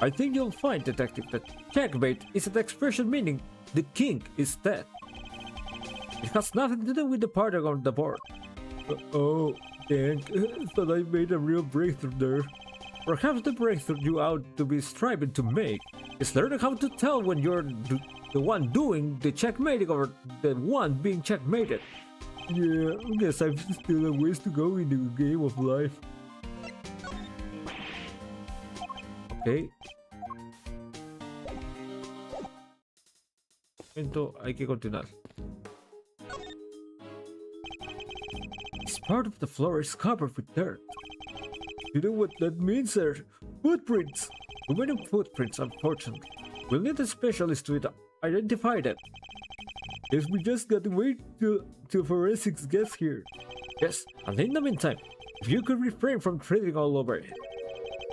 I think you'll find, detective, that checkmate is an expression meaning the king is dead. It has nothing to do with the party on the board. Oh, dang, thought I made a real breakthrough there. Perhaps the breakthrough you ought to be striving to make is learning how to tell when you're the one doing the checkmating or the one being checkmated. Yeah, I guess I've still a ways to go in the game of life. Okay. Momento, hay que continuar. This part of the floor is covered with dirt. You know what that means, sir? Footprints! Too many footprints, unfortunately. We'll need a specialist to identify them. Guess we just gotta wait till forensics gets here. Yes, and in the meantime, if you could refrain from treading all over it.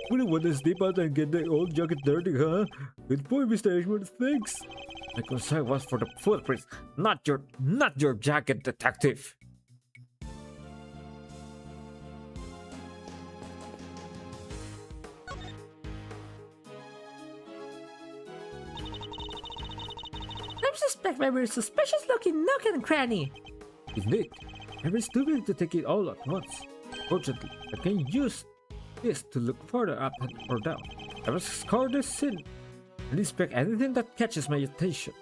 Wouldn't want to slip out and get the old jacket dirty, huh? Good point, Mr. Ashworth, thanks. My concern was for the footprints, not your jacket, detective. I suspect very suspicious looking nook and cranny. Indeed, there is too many to take it all at once. Fortunately, I can use this to look further up or down. I must scour the scene and inspect anything that catches my attention.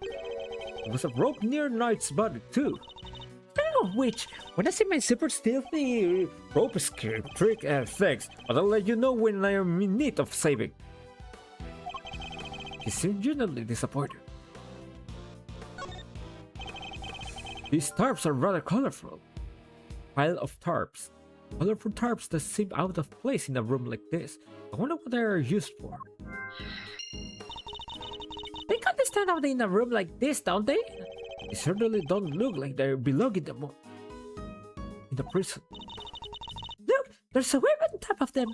There was a rope near Knight's body too. Speaking of which, when I see my super stealthy Rope escape trick, thanks, but I'll let you know when I am in need of saving. He seemed genuinely disappointed. These tarps are rather colorful. Pile of tarps. Colorful tarps that seem out of place in a room like this. I wonder what they are used for. They can't stand out in a room like this, don't they? They certainly don't look like they belong in the prison. Look, there's a web on top of them.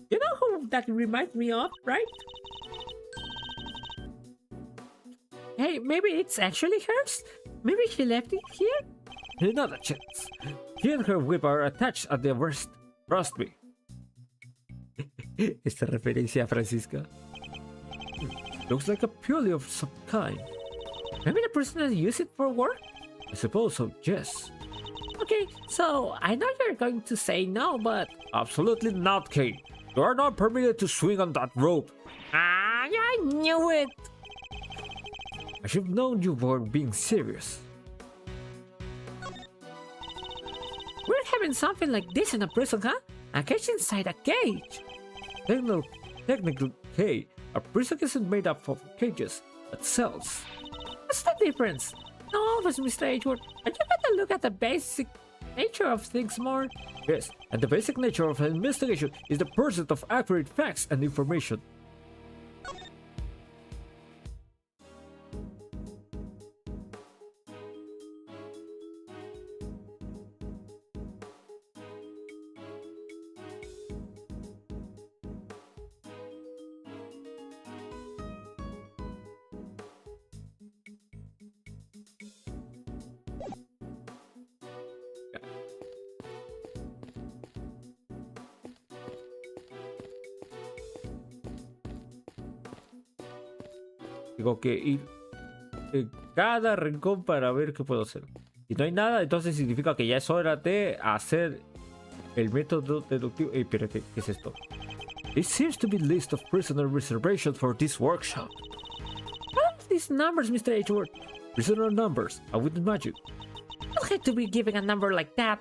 You know who that reminds me of, right? Hey, maybe it's actually hers? Maybe she left it here? Not a chance. She and her whip are attached at the wrist. Trust me. Esta referencia a Francisca. Looks like a pulley of some kind. Maybe the prisoner used it for work? I suppose so, yes. Okay, so I know you're going to say no, but... Absolutely not, Kate. You are not permitted to swing on that rope. Ah, I knew it! I should have known you were being serious. We're having something like this in a prison, huh? A cage inside a cage. Technically, Kate, a prison isn't made up of cages, but cells. What's the difference? No, always, Mr. Edgeworth. Are you going to look at the basic nature of things more? Yes, and the basic nature of an investigation is the pursuit of accurate facts and information. Tengo que ir en cada rincón para ver qué puedo hacer. Si no hay nada, entonces significa que ya es hora de hacer el método deductivo. Espérate, ¿qué es esto? It seems to be list of prisoner reservations for this workshop. What are these numbers, Mr. Edgeworth? Prisoner numbers, I would imagine. You don't have to be giving a number like that.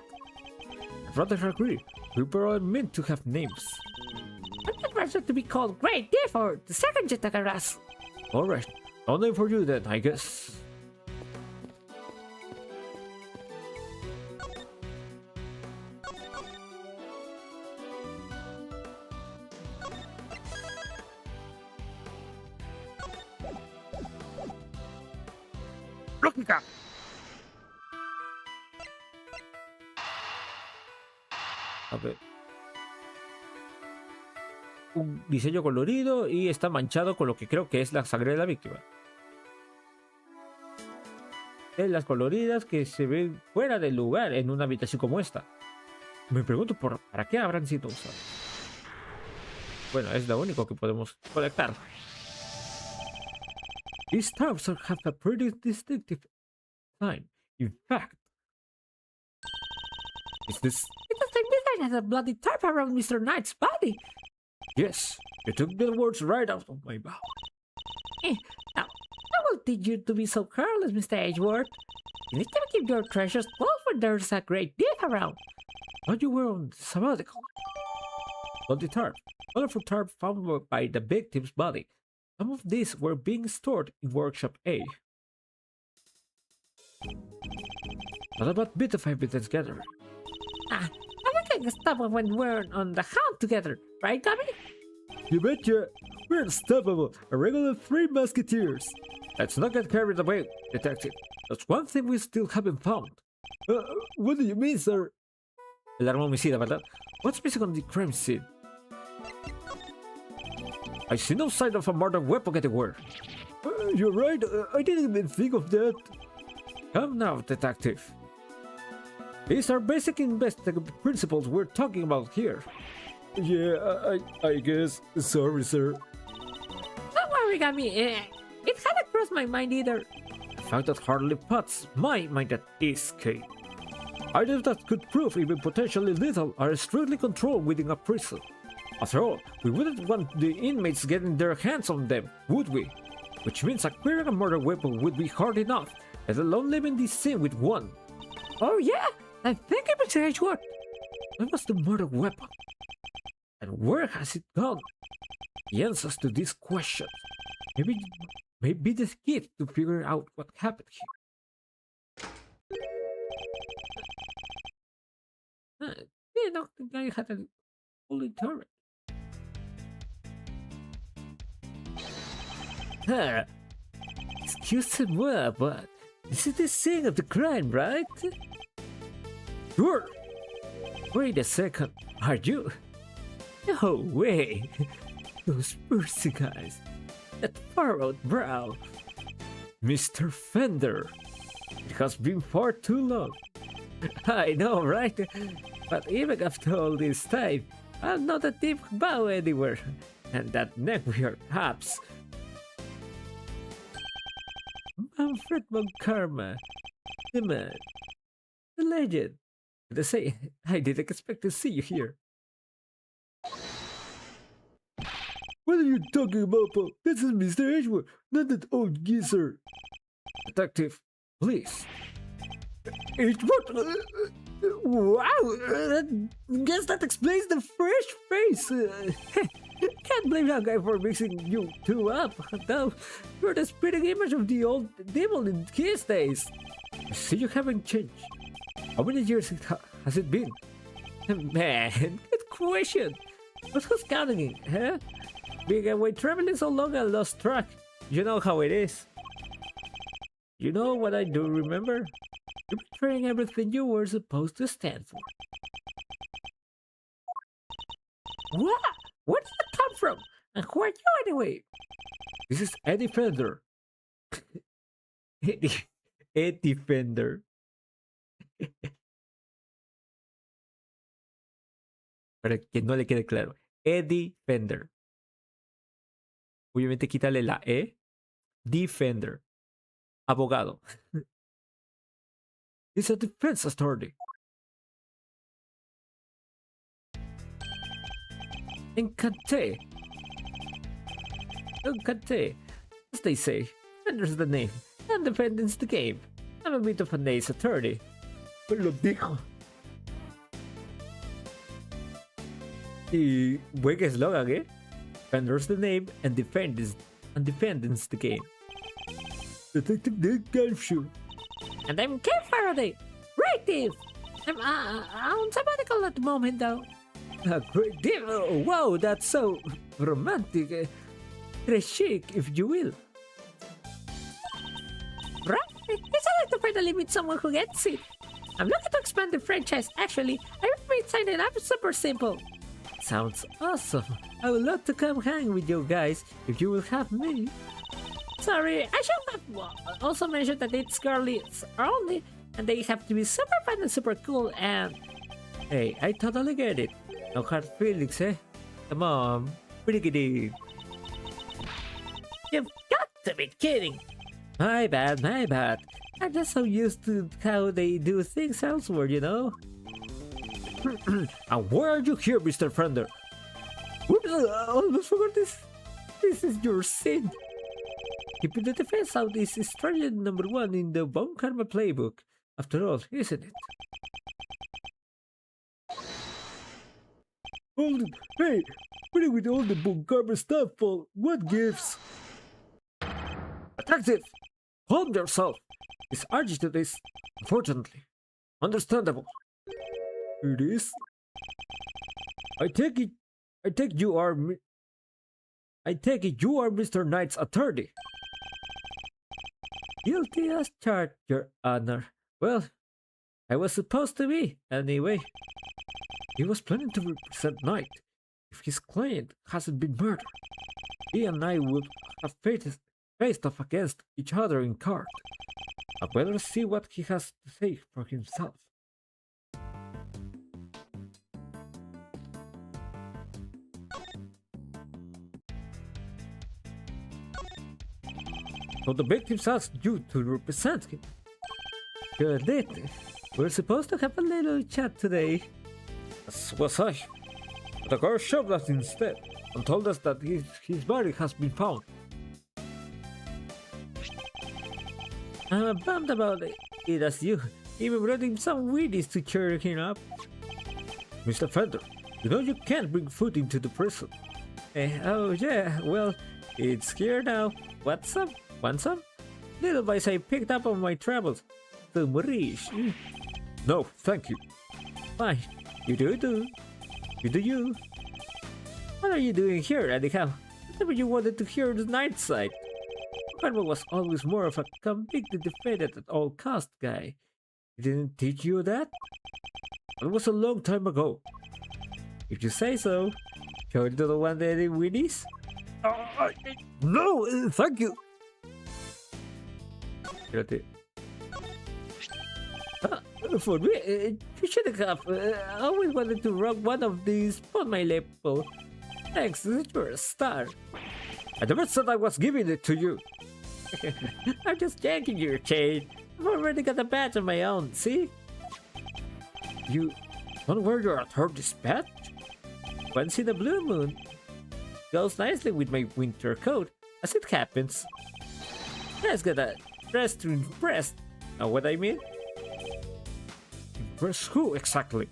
I'd rather agree. People are meant to have names. I'd rather to be called Great Diff or the second Jetagaras. Alright, no name for you then, I guess. ¡Lógica! A ver. Un diseño colorido y está manchado con lo que creo que es la sangre de la víctima. Es las coloridas que se ven fuera del lugar en una habitación como esta. Me pregunto para qué habrán sido usadas. Bueno, es lo único que podemos colectar. These tabs have a pretty distinctive sign. In fact, is this? It doesn't mean I had a bloody tarp around Mr. Knight's body. Yes, you took the words right out of my mouth. Now, I will teach you to be so careless, Mr. Edgeworth. You need to keep your treasures close when there's a great diff around. But you were on sabbatical. On the tarp, colorful tarp found by the victim's body. Some of these were being stored in Workshop A. What about bit of evidence gathering? I think I can stop it when we're on the hunt together, right, Gabby? You betcha! We're unstoppable, a regular Three Musketeers! Let's not get carried away, detective. That's one thing we still haven't found. What do you mean, sir? El arma homicida, ¿verdad? What's missing on the crime scene? I see no sign of a murder weapon anywhere. You're right, I didn't even think of that. Come now, detective. These are basic investigative principles we're talking about here. Yeah, I guess. Sorry, sir. Don't worry, Gabby. It hadn't crossed my mind either. A fact that hardly puts my mind at ease, Kate. Items that could prove even potentially lethal are strictly controlled within a prison. After all, we wouldn't want the inmates getting their hands on them, would we? Which means acquiring a murder weapon would be hard enough, let alone leaving this scene with one. Oh yeah, I think it was Edgeworth. What was the murder weapon? And where has it gone? The answers to these questions may be the key to figuring out what happened here. didn't know the guy had a fully turret. Huh. Excuse-moi, but this is the scene of the crime, right? Sure. Wait a second, are you? No way. Those pursy guys. That furrowed brow. Mr. Fender. It has been far too long. I know, right? But even after all this time, I'm not a deep bow anywhere. And that neck weird abs. Manfred von Karma. The man. The legend. To say, I didn't expect to see you here. What are you talking about, Paul? This is Mr. Edgeworth, not that old geezer. Detective, please. Edgeworth? Wow! Guess that explains the fresh face. Can't blame that guy for mixing you two up. Though, you're the spitting image of the old devil in his days. I see you haven't changed. How many years has it been? Man, good question. But who's counting it, huh? Being away traveling so long I lost track. You know how it is. You know what I do remember? You're betraying everything you were supposed to stand for. What? Where did that come from? And who are you anyway? This is Eddie Fender. Eddie Fender. Para que no le quede claro. Eddie Fender. Obviamente quítale la E. Defender. Abogado. He's a defense attorney. Encante. Encante. As they say, Fender's the name, and defendant's the game. I'm a bit of an ace attorney. Pues lo dijo. Y buen eslogan, ¿eh? Fender's the name, and defendant's the game. Detective Dick Galshaw. And I'm Ken Faraday. Right, Dave. I'm on sabbatical at the moment, though. Great deal. Oh, wow, that's so romantic. Très chic, if you will. Right? It's I like to finally meet someone who gets it. I'm looking to expand the franchise, actually. I made signing up super simple. Sounds awesome. I would love to come hang with you guys if you will have me. Sorry, I should have also mentioned that it's girlies only, and they have to be super fun and super cool, and... Hey, I totally get it. No hard feelings, eh? Come on, pretty. You've got to be kidding! My bad, my bad. I'm just so used to how they do things elsewhere, you know? And why are you here, Mr. Fender? Oops, I almost forgot this. This is your sin. Keeping the defense out is strategy number 1 in the Von Karma playbook. After all, isn't it? Hold it! Hey! What are with all the Von Karma stuff, Paul? What gives? Detective! Calm yourself! This attitude is, unfortunately, understandable. It is? I take it you are Mr. Knight's attorney. Guilty as charged, Your Honor. Well, I was supposed to be, anyway. He was planning to represent Knight if his client hasn't been murdered. He and I would have faced off against each other in court. I'd better see what he has to say for himself. So the victims asked you to represent him. Good did. We're supposed to have a little chat today. As was I. But the guard shoved us instead and told us that his body has been found. I'm bummed about it as you. Even brought him some Wheaties to cheer him up. Mr. Fender, you know you can't bring food into the prison. Oh yeah, well, it's here now. What's up? Want some? Little bites I picked up on my travels. The Maurice. No, thank you. Fine. You do. You do you. What are you doing here, anyhow? Never you wanted to hear the night side. Karma was always more of a completely defeated at all cost guy. He didn't teach you that? It was a long time ago. If you say so. Going to the one that Winnie's? No, thank you. For me, you should have. I always wanted to rock one of these on my lapel. Thanks, you're a star. I never said I was giving it to you. I'm just yanking your chain. I've already got a badge of my own, see? You don't wear your authority's badge? Once in a blue moon. Goes nicely with my winter coat, as it happens. Just gotta dress to impress. Know what I mean? Impress who exactly?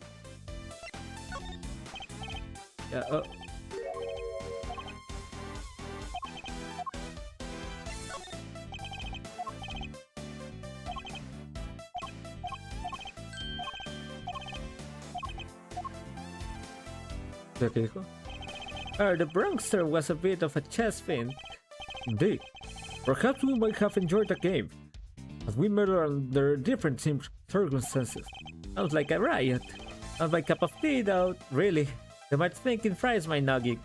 The Bronxster was a bit of a chess fin. Indeed. Perhaps we might have enjoyed the game, as we met under different circumstances. Sounds like a riot. Not my cup of tea, though, really. They might think it fries my nugget.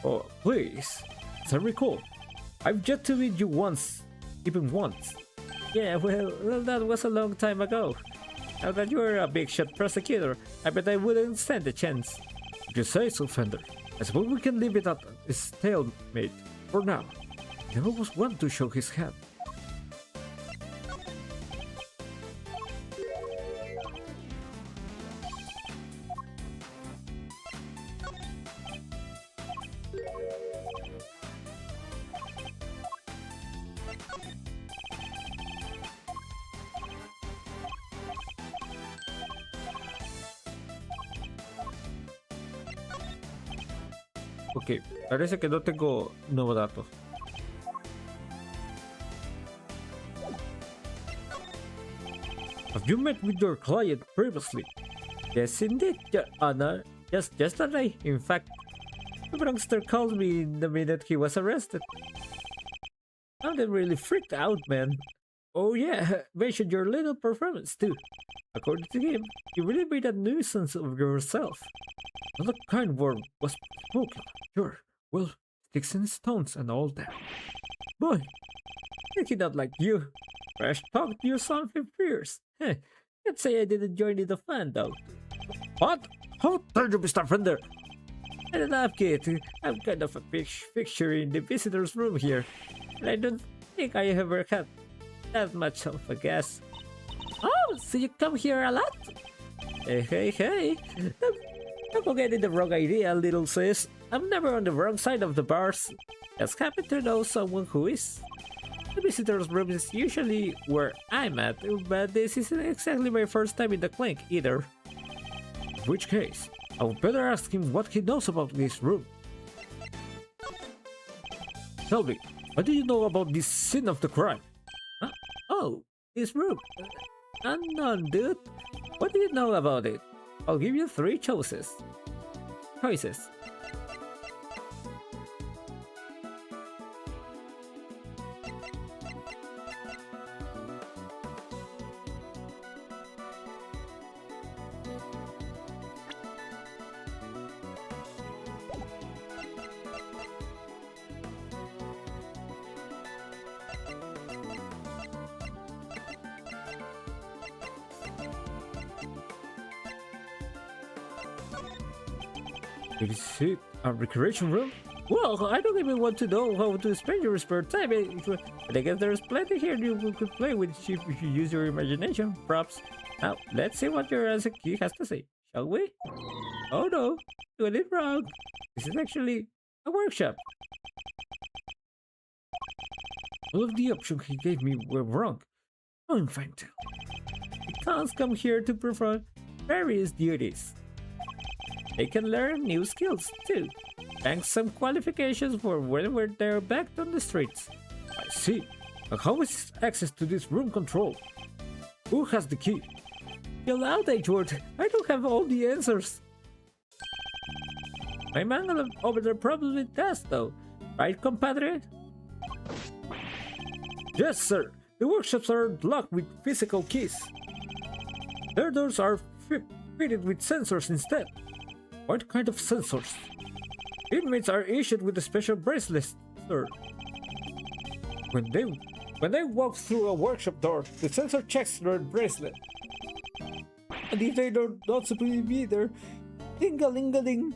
Oh, please. As I recall, I've yet to meet you once. Even once. Yeah, well, that was a long time ago. Now that you're a big shot prosecutor, I bet I wouldn't stand a chance. If you say so, Fender. I suppose we can leave it at a stalemate for now. He never was one to show his hand. Ok, parece que no tengo nuevos datos. Have you met with your client previously? Yes, indeed, Your Honor. Just yesterday, in fact. The Bronxster called me the minute he was arrested. Sounded really freaked out, man. Oh yeah, mentioned your little performance too. According to him, you really made a nuisance of yourself. Not a kind word was spoken. Sure, well, sticks and stones and all that. Boy, thinking not like you. Fresh talk to you something fierce. Heh, can't say I didn't join in the fun though. What? How dare you, Mr. Fender? I don't know, kid. I'm kind of a fixture in the visitor's room here. And I don't think I ever had that much of a guess. Oh, so you come here a lot? Hey. Don't go getting the wrong idea, little sis. I'm never on the wrong side of the bars. Just happen to know someone who is. The visitor's room is usually where I'm at, but this isn't exactly my first time in the clink either. In which case, I would better ask him what he knows about this room. Tell me, what do you know about this scene of the crime? Huh? Oh, this room. Unknown, dude. What do you know about it? I'll give you 3 choices. Is it a recreation room? Well, I don't even want to know how to spend your spare time, but I guess there's plenty here you could play with if you use your imagination, props. Now, let's see what your answer key has to say, shall we? Oh no, doing it wrong. This is actually a workshop. All of the options he gave me were wrong. I'm fine too. The cons come here to perform various duties. They can learn new skills too, thanks some qualifications for whenever they're back on the streets. I see. But how is access to this room controlled? Who has the key? Chill out, Edgeworth. I don't have all the answers. My man over there probably does, though. Right, compadre? Yes, sir. The workshops are locked with physical keys. Their doors are fitted with sensors instead. What kind of sensors? Inmates are issued with a special bracelet, sir. When they walk through a workshop door, the sensor checks their bracelet. And if they don't not supposed to be there, ding-a-ling-a-ling,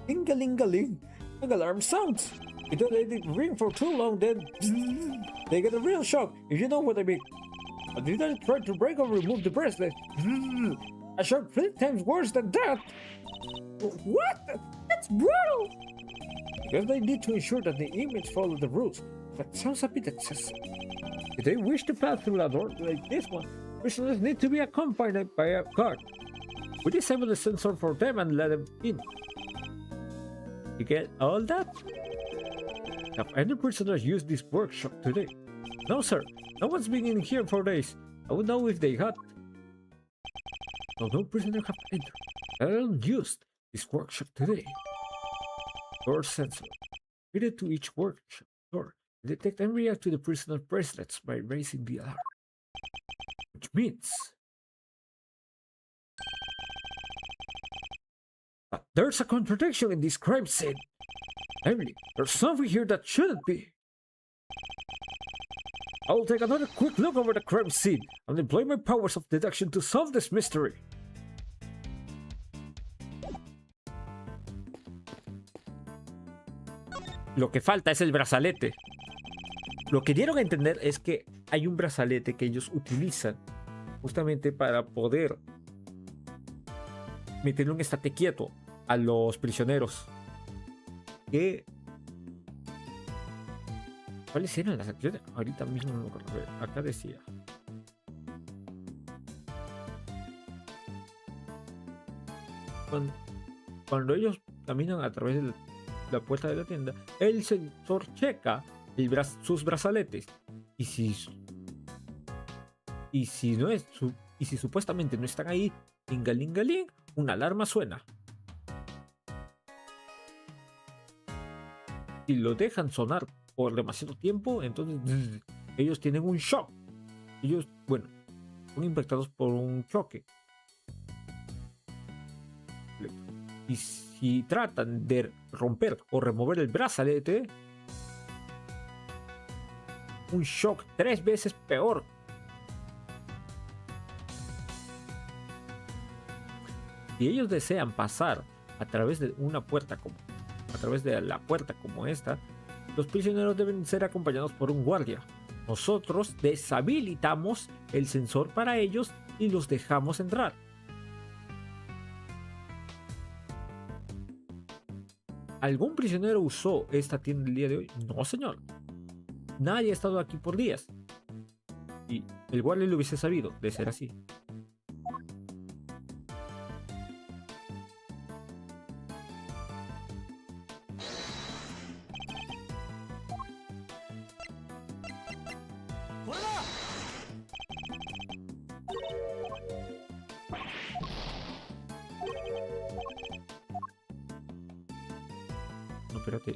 ding-a-ling-a-ling, an alarm sounds. If they let it ring for too long, then they get a real shock, if you know what I mean. But if they try to break or remove the bracelet, a shock 3 times worse than that. What? That's brutal! Because they need to ensure that the inmates follow the rules. That sounds a bit excessive. If they wish to pass through a door like this one, prisoners need to be accompanied by a guard. We disable the sensor for them and let them in. You get all that? Have any prisoners used this workshop today? No, sir. No one's been in here for days. I would know if they had. No prisoner have entered. I haven't used this workshop today. Door sensor. Fitted to each workshop door. Detect and react to the prisoner's bracelets by raising the alarm. Which means... But there's a contradiction in this crime scene. Emily, there's something here that shouldn't be. I will take another quick look over the crime scene and employ my powers of deduction to solve this mystery. Lo que falta es el brazalete. Lo que dieron a entender es que hay un brazalete que ellos utilizan justamente para poder meterle un estate quieto a los prisioneros. ¿Cuáles eran las acciones? Ahorita mismo no me acuerdo. A ver, acá decía. Cuando ellos caminan a través de la puerta de la tienda, el sensor checa sus brazaletes. Y si supuestamente no están ahí, lingalingaling, una alarma suena. Si lo dejan sonar por demasiado tiempo, entonces ellos tienen un shock. Ellos, bueno, son impactados por un choque. Y si tratan de romper o remover el brazalete, un shock 3 veces peor. Si ellos desean pasar a través de una puerta la puerta como esta, los prisioneros deben ser acompañados por un guardia. Nosotros deshabilitamos el sensor para ellos y los dejamos entrar. ¿Algún prisionero usó esta tienda el día de hoy? No, señor. Nadie ha estado aquí por días. Y el guardia lo hubiese sabido de ser así. No, espérate.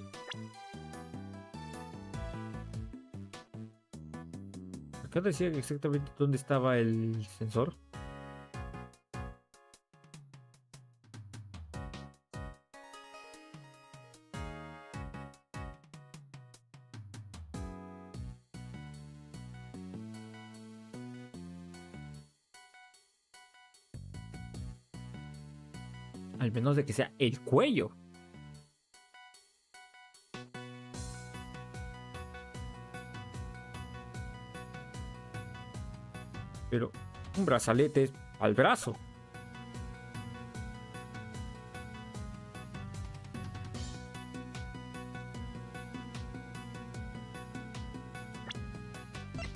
Acá decía exactamente dónde estaba el sensor. Al menos de que sea el cuello. Pero un brazalete al brazo.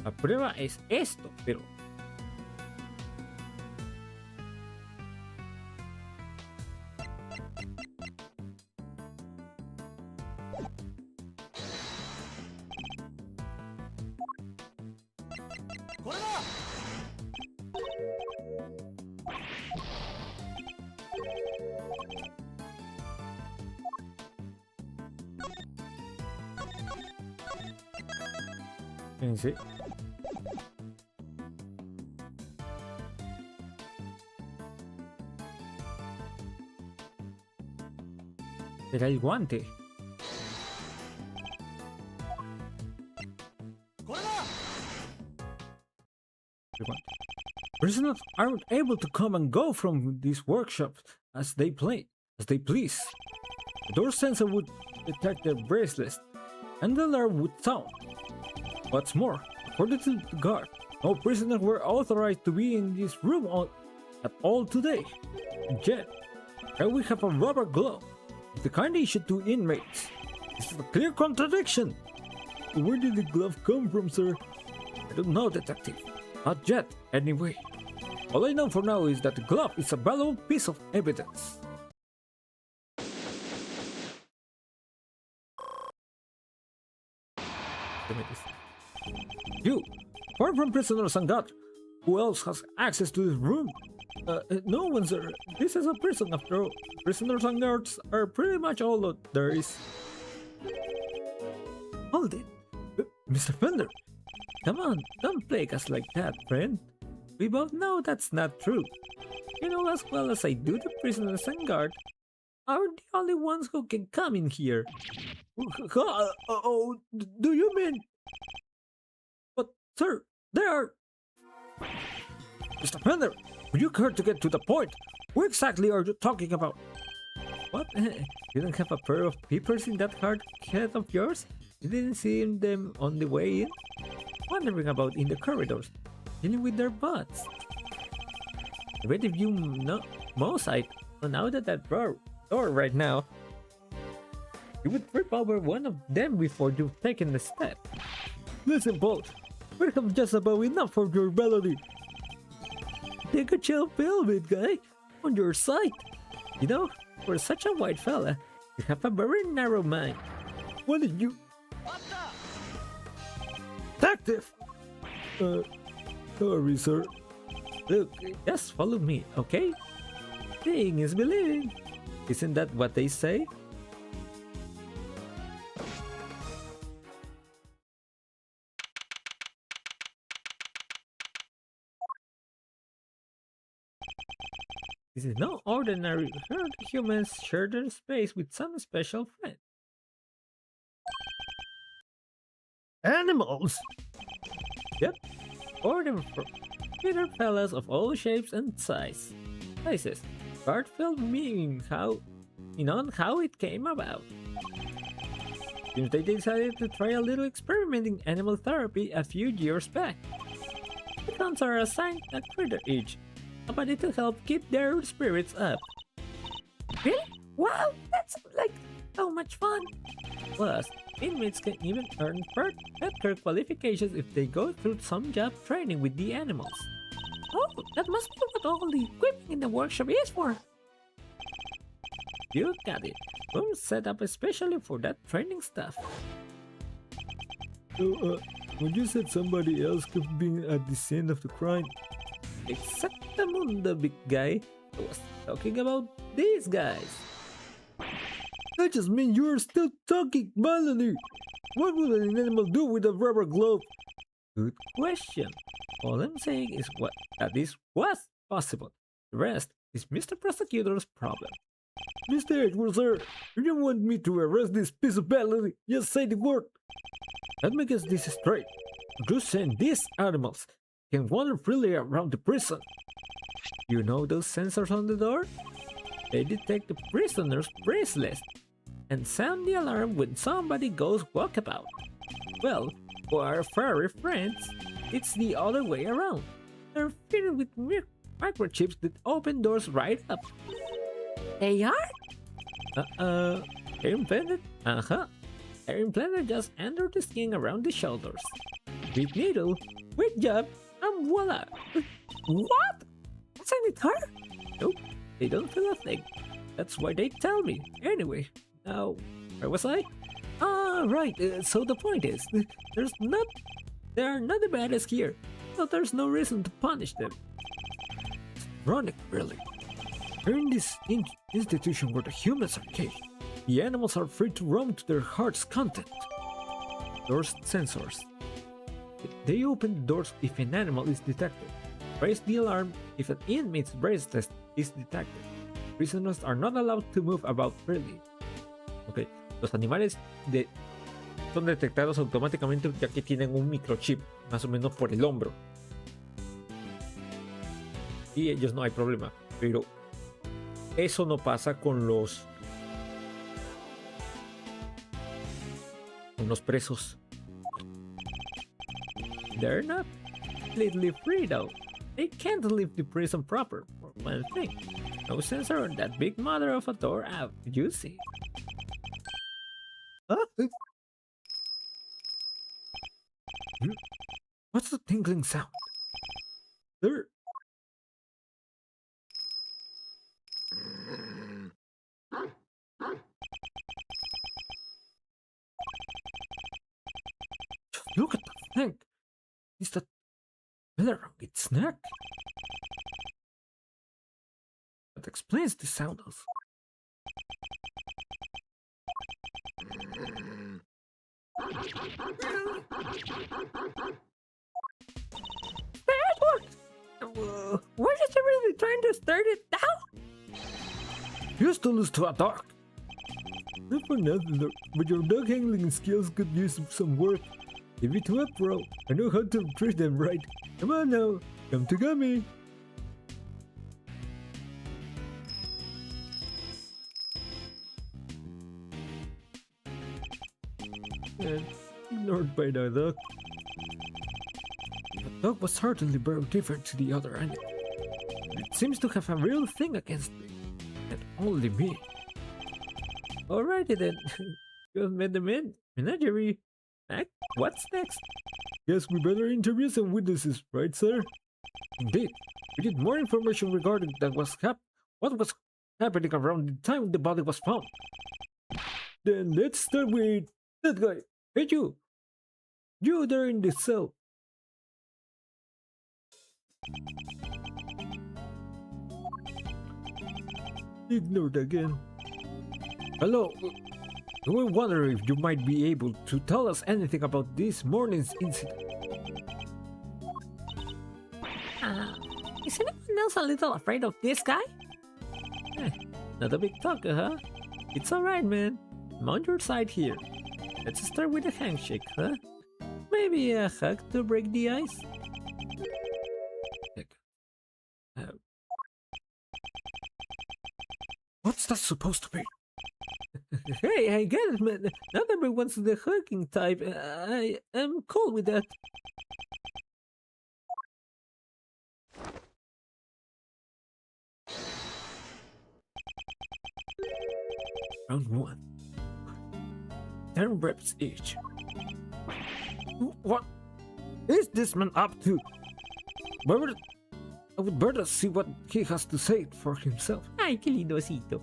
La prueba es esto, pero... Fíjense. Será el guante. El guante. Prisoners aren't able to come and go from these workshops as they please. The door sensor would detect their bracelets, and the alarm would sound. What's more, according to the guard, no prisoners were authorized to be in this room at all today. And yet, here we have a rubber glove, the kind issued to inmates. This is a clear contradiction. Where did the glove come from, sir? I don't know, detective. Not yet, anyway. All I know for now is that the glove is a valuable piece of evidence. You, apart from prisoners and guard, who else has access to this room? No one, sir. This is a prison after all. Prisoners and guards are pretty much all that there is. Hold it. Mr. Fender, come on, don't plague us like that, friend. We both know that's not true. You know as well as I do the prisoners and guard are the only ones who can come in here. Do you mean? But, sir, they are... Mr. Fender, would you care to get to the point? What exactly are you talking about? What? You don't have a pair of peepers in that hard head of yours? You didn't see them on the way in? Wandering about in the corridors, dealing with their butts. I bet if you know most sight on out of that door right now, you would trip over one of them before you've taken a step. Listen, Paul, we have just about enough for your melody. Take a chill pill, big guy, on your side. You know, for such a white fella, you have a very narrow mind. What did you... Detective! Sorry, sir. Look, just follow me, okay? Seeing is believing. Isn't that what they say? This is no ordinary herd. Humans share their space with some special friend. Animals! Yep, order for Peter fellas of all shapes and sizes. Heartfelt meaning on how it came about. Since they decided to try a little experiment in animal therapy a few years back. The cons are assigned a critter each, somebody to help keep their spirits up. Really? Wow, that's like so much fun! Plus, inmates can even earn pet qualifications if they go through some job training with the animals. Oh, that must be what all the equipment in the workshop is for. You got it. Rooms set up especially for that training stuff. So, when you said somebody else could be at the scene of the crime... Exactamundo, big guy. I was talking about these guys. That just means you're still talking, Melanie. What would an animal do with a rubber glove? Good question. All I'm saying is that this was possible. The rest is Mr. Prosecutor's problem. Mr. Edwards, sir, you don't want me to arrest this piece of Melanie. Just say the word. Let me get this straight. You saying these animals can wander freely around the prison. You know those sensors on the door? They detect the prisoner's bracelets and sound the alarm when somebody goes walkabout. Well, for our furry friends, it's the other way around. They're fitted with microchips that open doors right up. They are? They're implanted? They're implanted just under the skin around the shoulders. With needle, with jab, and voila! What? Isn't it hard? Nope, they don't feel a thing. That's why they tell me. Anyway, now, where was I? Right, so the point is, they are not the baddest here, so there's no reason to punish them. It's ironic, really. We're in this institution where the humans are caged. The animals are free to roam to their heart's content. Doors sensors. They open the doors if an animal is detected. Raise the alarm if an inmate's brace test is detected. Prisoners are not allowed to move about freely. Ok, los animales son detectados automáticamente ya que tienen un microchip, más o menos por el hombro. Y ellos no hay problema, pero eso no pasa con los presos. They're not completely free though. They can't leave the prison proper, for one thing. No sensor on that big mother of a door out, you see. What's the tinkling sound? There. Just look at the thing. Is that feather on its neck? That explains the sound of. Why is he really trying to start it now? You still lose to a dog. Not for nothing, but your dog handling skills could use some work. Give it to a pro. I know how to treat them right. Come on now, come to Gummy. And ignored by the dog. The dog was certainly very different to the other animals. It seems to have a real thing against me, and only me. Alrighty then, you've met the menagerie. What's next? Guess we better interview some witnesses, right, sir? Indeed, we need more information regarding what was happening around the time the body was found. Then let's start with that guy. Hey you! You there in the cell. Ignored again. Hello. We wonder if you might be able to tell us anything about this morning's incident. Is anyone else a little afraid of this guy? Not a big talker, huh? It's alright, man. I'm on your side here. Let's start with a handshake, huh? Maybe a hug to break the ice? What's that supposed to be? Hey, I get it, man. Not everyone's the hugging type. I am cool with that. Round 1. 10 reps each. What is this man up to? I would better see what he has to say for himself. Ay, qué lindosito.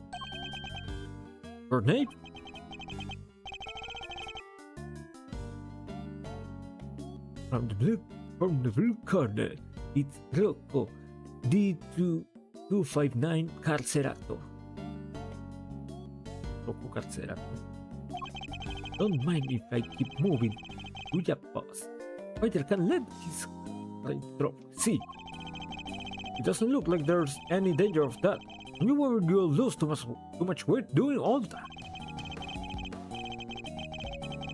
Your name? From the blue corner, it's Rocco D2259 Carcerato. Rocco Carcerato. Don't mind if I keep moving to your boss. Fighter can let his right drop. See, it doesn't look like there's any danger of that. You worry you'll lose too much weight doing all that.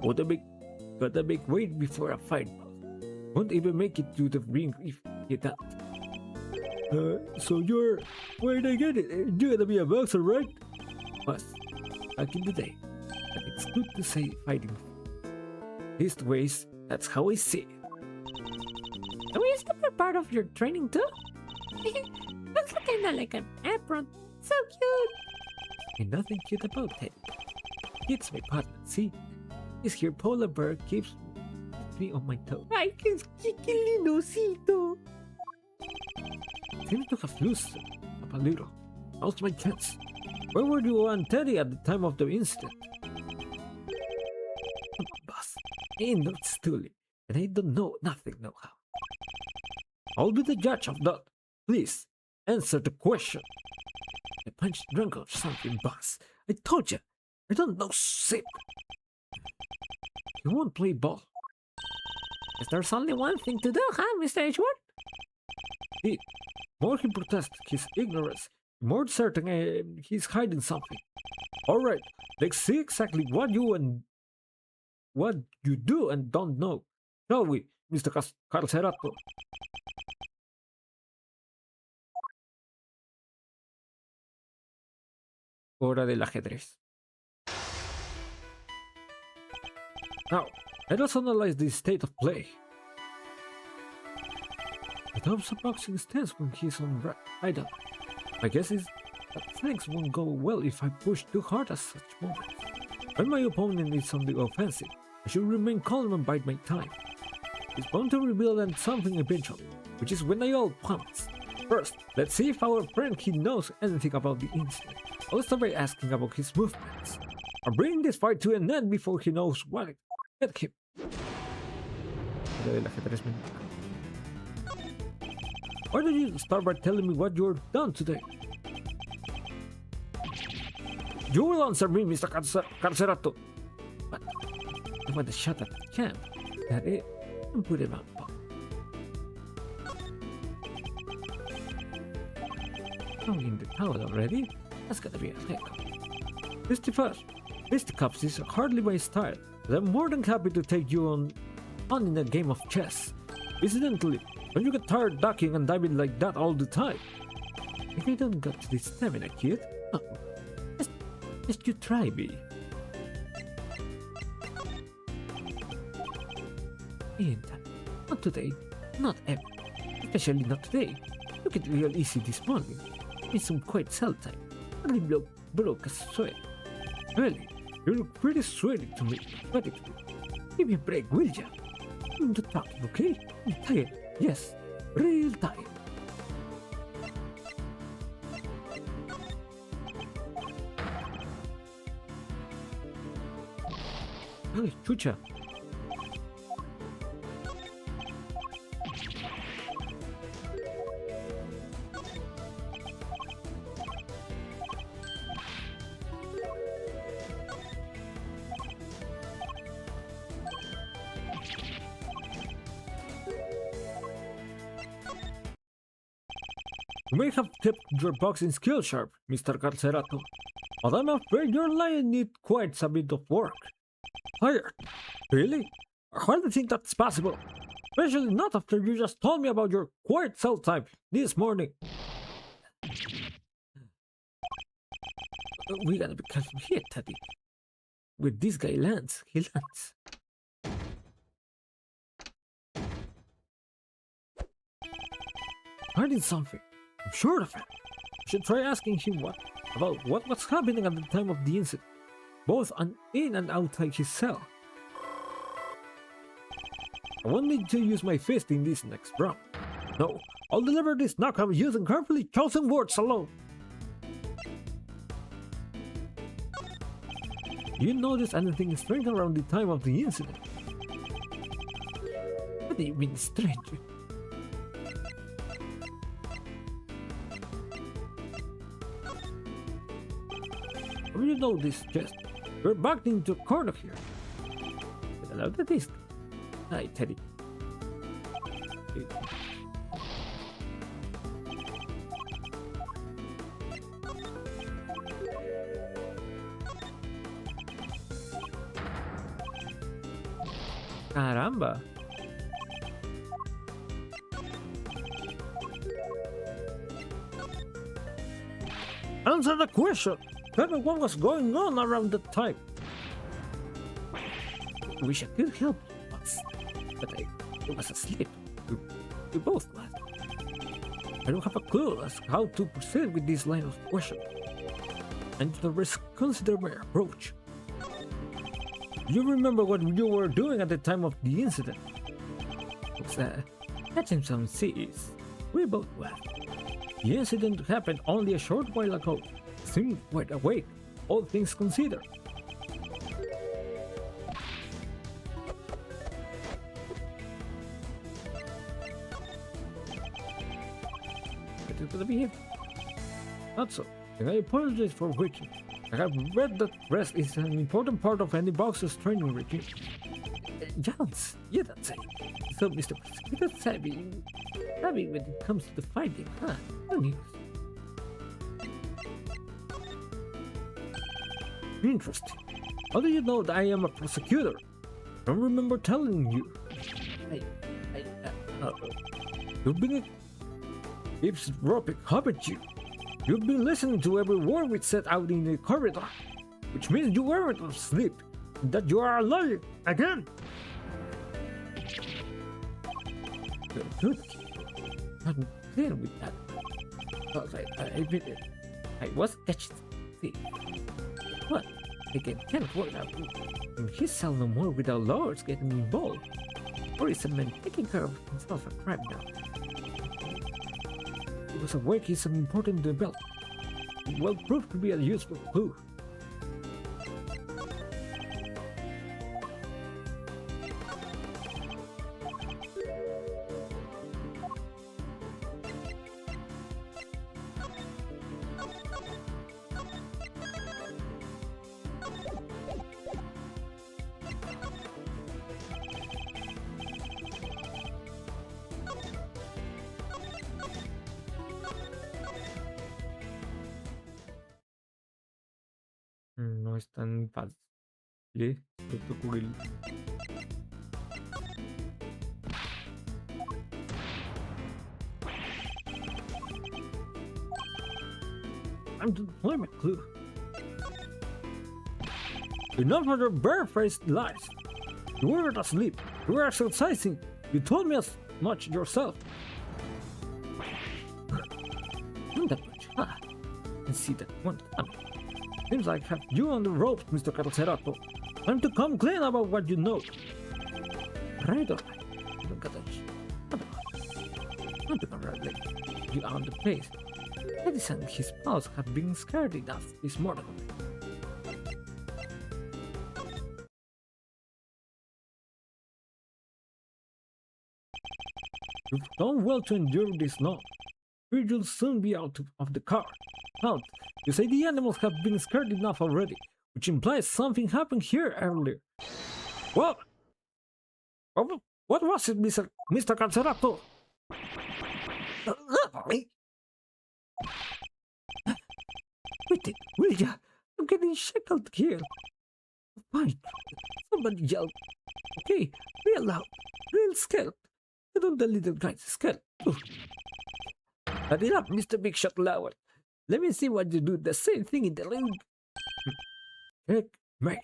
Got a big weight before a fight, boss. Won't even make it to the ring if you can't. So you're... Wait, I get it. You gotta be a boxer, right? Boss, back in the day. But it's good to say fighting. These ways, that's how I see it. Oh, is that part of your training too? Looks kinda like an apron. So cute. And nothing cute about it. It's my partner, see? This here polar bear keeps me on my toes. Ay, qué lindosito. Seems to have loosened up a little. How's my chance? Where were you and Teddy at the time of the incident? Boss, I ain't no stoolie, and I don't know nothing know how. I'll be the judge of that. Please, answer the question. I punched drunk or something, boss. I told you, I don't know sip. You won't play ball. There's only one thing to do, huh, Mr. Edgeworth? The more he protests his ignorance, the more certain he's hiding something. Alright, let's see exactly what you do and don't know. Shall we, Mr. Carcerato? Hora del ajedrez. Now, let us analyze the state of play. The Tom's boxing stance when he's on idle. My guess is that things won't go well if I push too hard at such moments. When my opponent is on the offensive, I should remain calm and bide my time. It's bound to reveal then something eventually, which is when I all pounce. First, let's see if our friend he knows anything about the incident. I'll start by asking about his movements. I'll bring this fight to an end before he knows what it hit him. Why don't you start by telling me what you've done today? You will answer me, Mr. Carcerato. But I want a shot at the camp. That it, and put him up. Oh, in the town already? That's gonna be a heck. Fisticuffs is hardly my style, but I'm more than happy to take you on in a game of chess. Incidentally, don't you get tired ducking and diving like that all the time? If I don't got the stamina, kid. Oh, just you try me. Ain't that? Not today. Not ever. Especially not today. Look at real easy this morning. It's some quite cell time. Hardly broke a sweat. Really, you look pretty sweaty to me. Give me a break, will ya? I'm not talking, okay? I'm tired. Yes, real tired. Ay, chucha. You may have kept your boxing skill sharp, Mr. Carcerato, but I'm afraid your line needs quite a bit of work. Tired? Really? I hardly think that's possible. Especially not after you just told me about your quiet cell type this morning. We gotta be careful here, Teddy. Where this guy lands, he lands. Hiding something. I'm sure of it. I should try asking him about what was happening at the time of the incident, both in and outside his cell. I won't need to use my fist in this next round. No, I'll deliver this knockout using carefully chosen words alone. Do you notice anything strange around the time of the incident? What do you mean strange? You know this, just we're backed into a corner here. Get out of this. Hi, Teddy. Caramba. Answer the question. Tell me what was going on around that time. I wish I could help you, but I was asleep. We both were. I don't have a clue as how to proceed with this line of questioning. And to reconsider my approach. You remember what you were doing at the time of the incident? It was catching some seas. We both were. The incident happened only a short while ago. Seemed wide awake, all things considered. It is gonna be here. Not so, and I apologize for waking. I have read that rest is an important part of any boxer's training regime. Jones, you don't say. So, Mr. Prosecutor, savvy when it comes to the fighting, huh? No news. Interesting. How do you know that I am a prosecutor? I don't remember telling you. You've been eavesdropping, haven't you? You've been listening to every word we said out in the corridor, which means you weren't asleep, and that you are alive again. Good. I'm clear with that. Because I was catching thief. What? Again, can't work out. And he sell no more without lawyers getting involved. Or is a man taking care of himself a crime now? It was a work is an important development. It will prove to be a useful clue. No es tan fácil esto cubrir. I'm to play my clue. Enough of your barefaced lies. You weren't asleep. You were exercising. You told me as much yourself. Not that much, huh? I can see that one coming. Seems like I have you on the ropes, Mr. Carcerato. Time to come clean about what you know. Right, alright. Look at this. Not to congratulate you on the place. Edison and his pals have been scared enough this morning. You've done well to endure this long. You'll soon be out of the car. Out. You say the animals have been scared enough already, which implies something happened here earlier. What? What was it, Mr. Carcerato? Quit it, will ya? I'm getting shackled here. Fine. Somebody yelled. Okay, real loud, real scared. Get on the little guy's scared. Hurry up, Mr. Big Shot Lower. Let me see what you do. The same thing in the ring. Checkmate.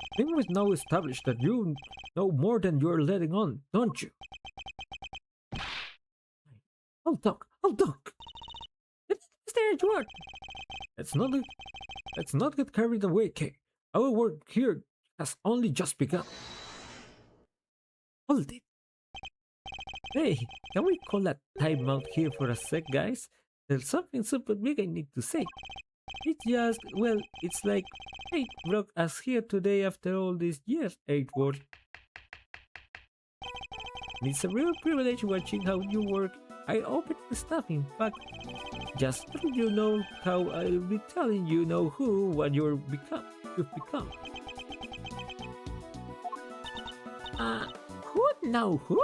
I think we've now established that you know more than you're letting on, don't you? I'll talk. It's stage work. Let's not get carried away, Kay. Our work here has only just begun. Hold it. Hey, can we call a timeout here for a sec, guys? There's something super big I need to say. It's just, well, it's like fate brought us here today after all these years, Edward. It's a real privilege watching how you work. I open the stuff, in fact. Just so you know how I'll be telling you know what you've become. Who now who?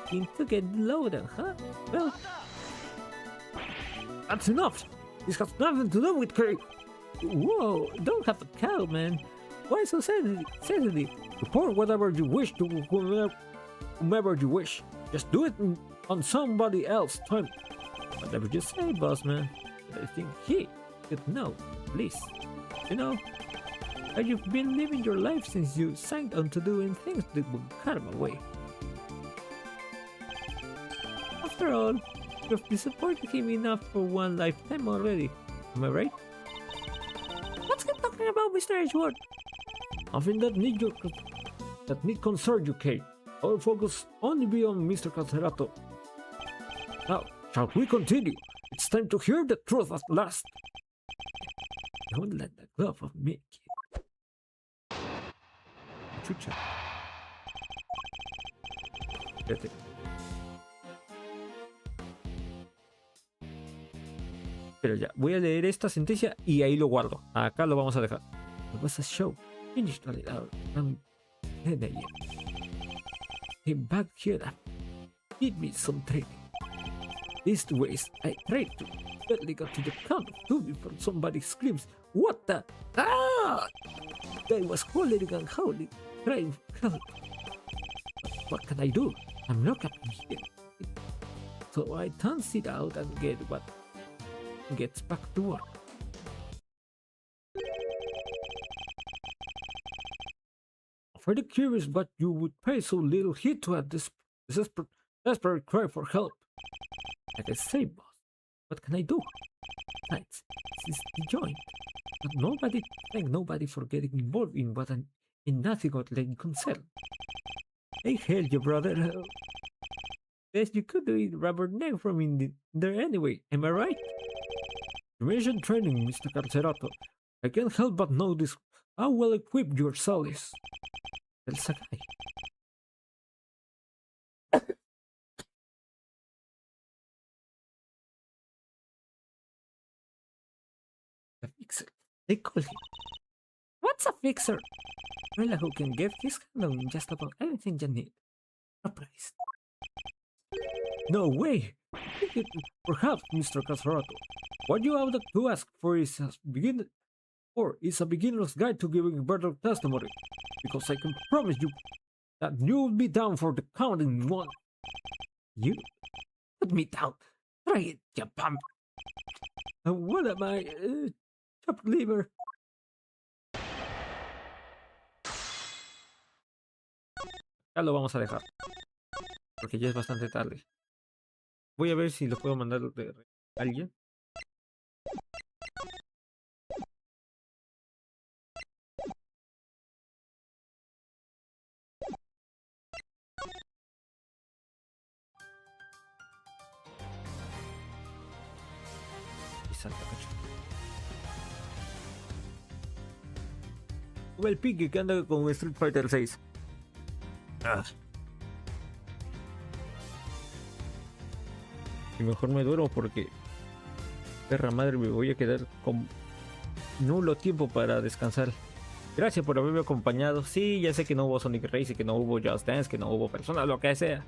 Seem to get louder, huh? Well, that's enough. This has nothing to do with Craig. Whoa, don't have a cow, man. Why so sensitive? Report whatever you wish to whomever you wish. Just do it on somebody else's time. Whatever you say, boss man. I think he could know, please. You know, how you've been living your life since you signed on to doing things that would cut him away. After all, you've disappointed him enough for one lifetime already. Am I right? What's he talking about, Mr. Edgeworth? Nothing that need concern you, Kate. Our focus only be on Mr. Carcerato. Now, shall we continue? It's time to hear the truth at last. Don't let that go of me, kid. Chucha. Get it. Pero ya, voy a leer esta sentencia y ahí lo guardo. Acá lo vamos a dejar. It was a show. Finished at around 10 a.m. Came back here and did me some training. These ways, I tried to barely got to the count of 2 before somebody screams, "What the? Ah!" I was hollering and howling, trying to help. What can I do? I'm locked up in here. So I turns it out and gets back to work. Pretty curious what you would pay so little heed to at this desperate cry for help. Like I say, boss, what can I do? Besides, this is the joint. But thank nobody for getting involved in nothing but like concern. I hail you, brother. Best you could do it rubber neck from in there anyway, am I right? You mentioned training, Mr. Carcerato. I can't help but notice how well equipped your cell is. El Sakai. A fixer. They call him. What's a fixer? Fella who can get his hand on just about anything you need. A price. No way! Perhaps, Mr. Casarato, what you have to ask for is a beginner's guide to giving better testimony, because I can promise you that you'll be down for the count in one. You? Put me down. Try it, you pump. And what am I? Chopped liver. Ya lo vamos a dejar, porque ya es bastante tarde. Voy a ver si lo puedo mandar de alguien. Y salta, cacho. Sube el pique que anda con Street Fighter 6. Ah. Y mejor me duermo porque, perra madre, me voy a quedar con nulo tiempo para descansar. Gracias por haberme acompañado. Sí, ya sé que no hubo Sonic Race, que no hubo Just Dance, que no hubo Persona, lo que sea.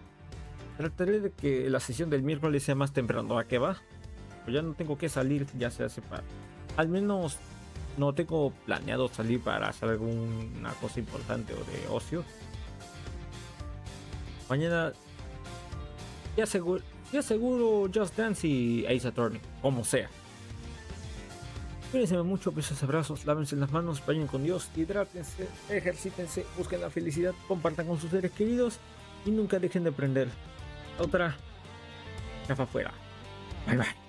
Trataré de que la sesión del miércoles sea más temprano. ¿A qué va? Pues ya no tengo que salir, ya se hace para... Al menos no tengo planeado salir para hacer alguna cosa importante o de ocio. Mañana ya seguro Just Dance y Ace Attorney, como sea. Cuídense mucho, besos, abrazos, lávense las manos, vayan con Dios, hidrátense, ejercítense, busquen la felicidad, compartan con sus seres queridos y nunca dejen de aprender. Otra chafa afuera. Bye bye.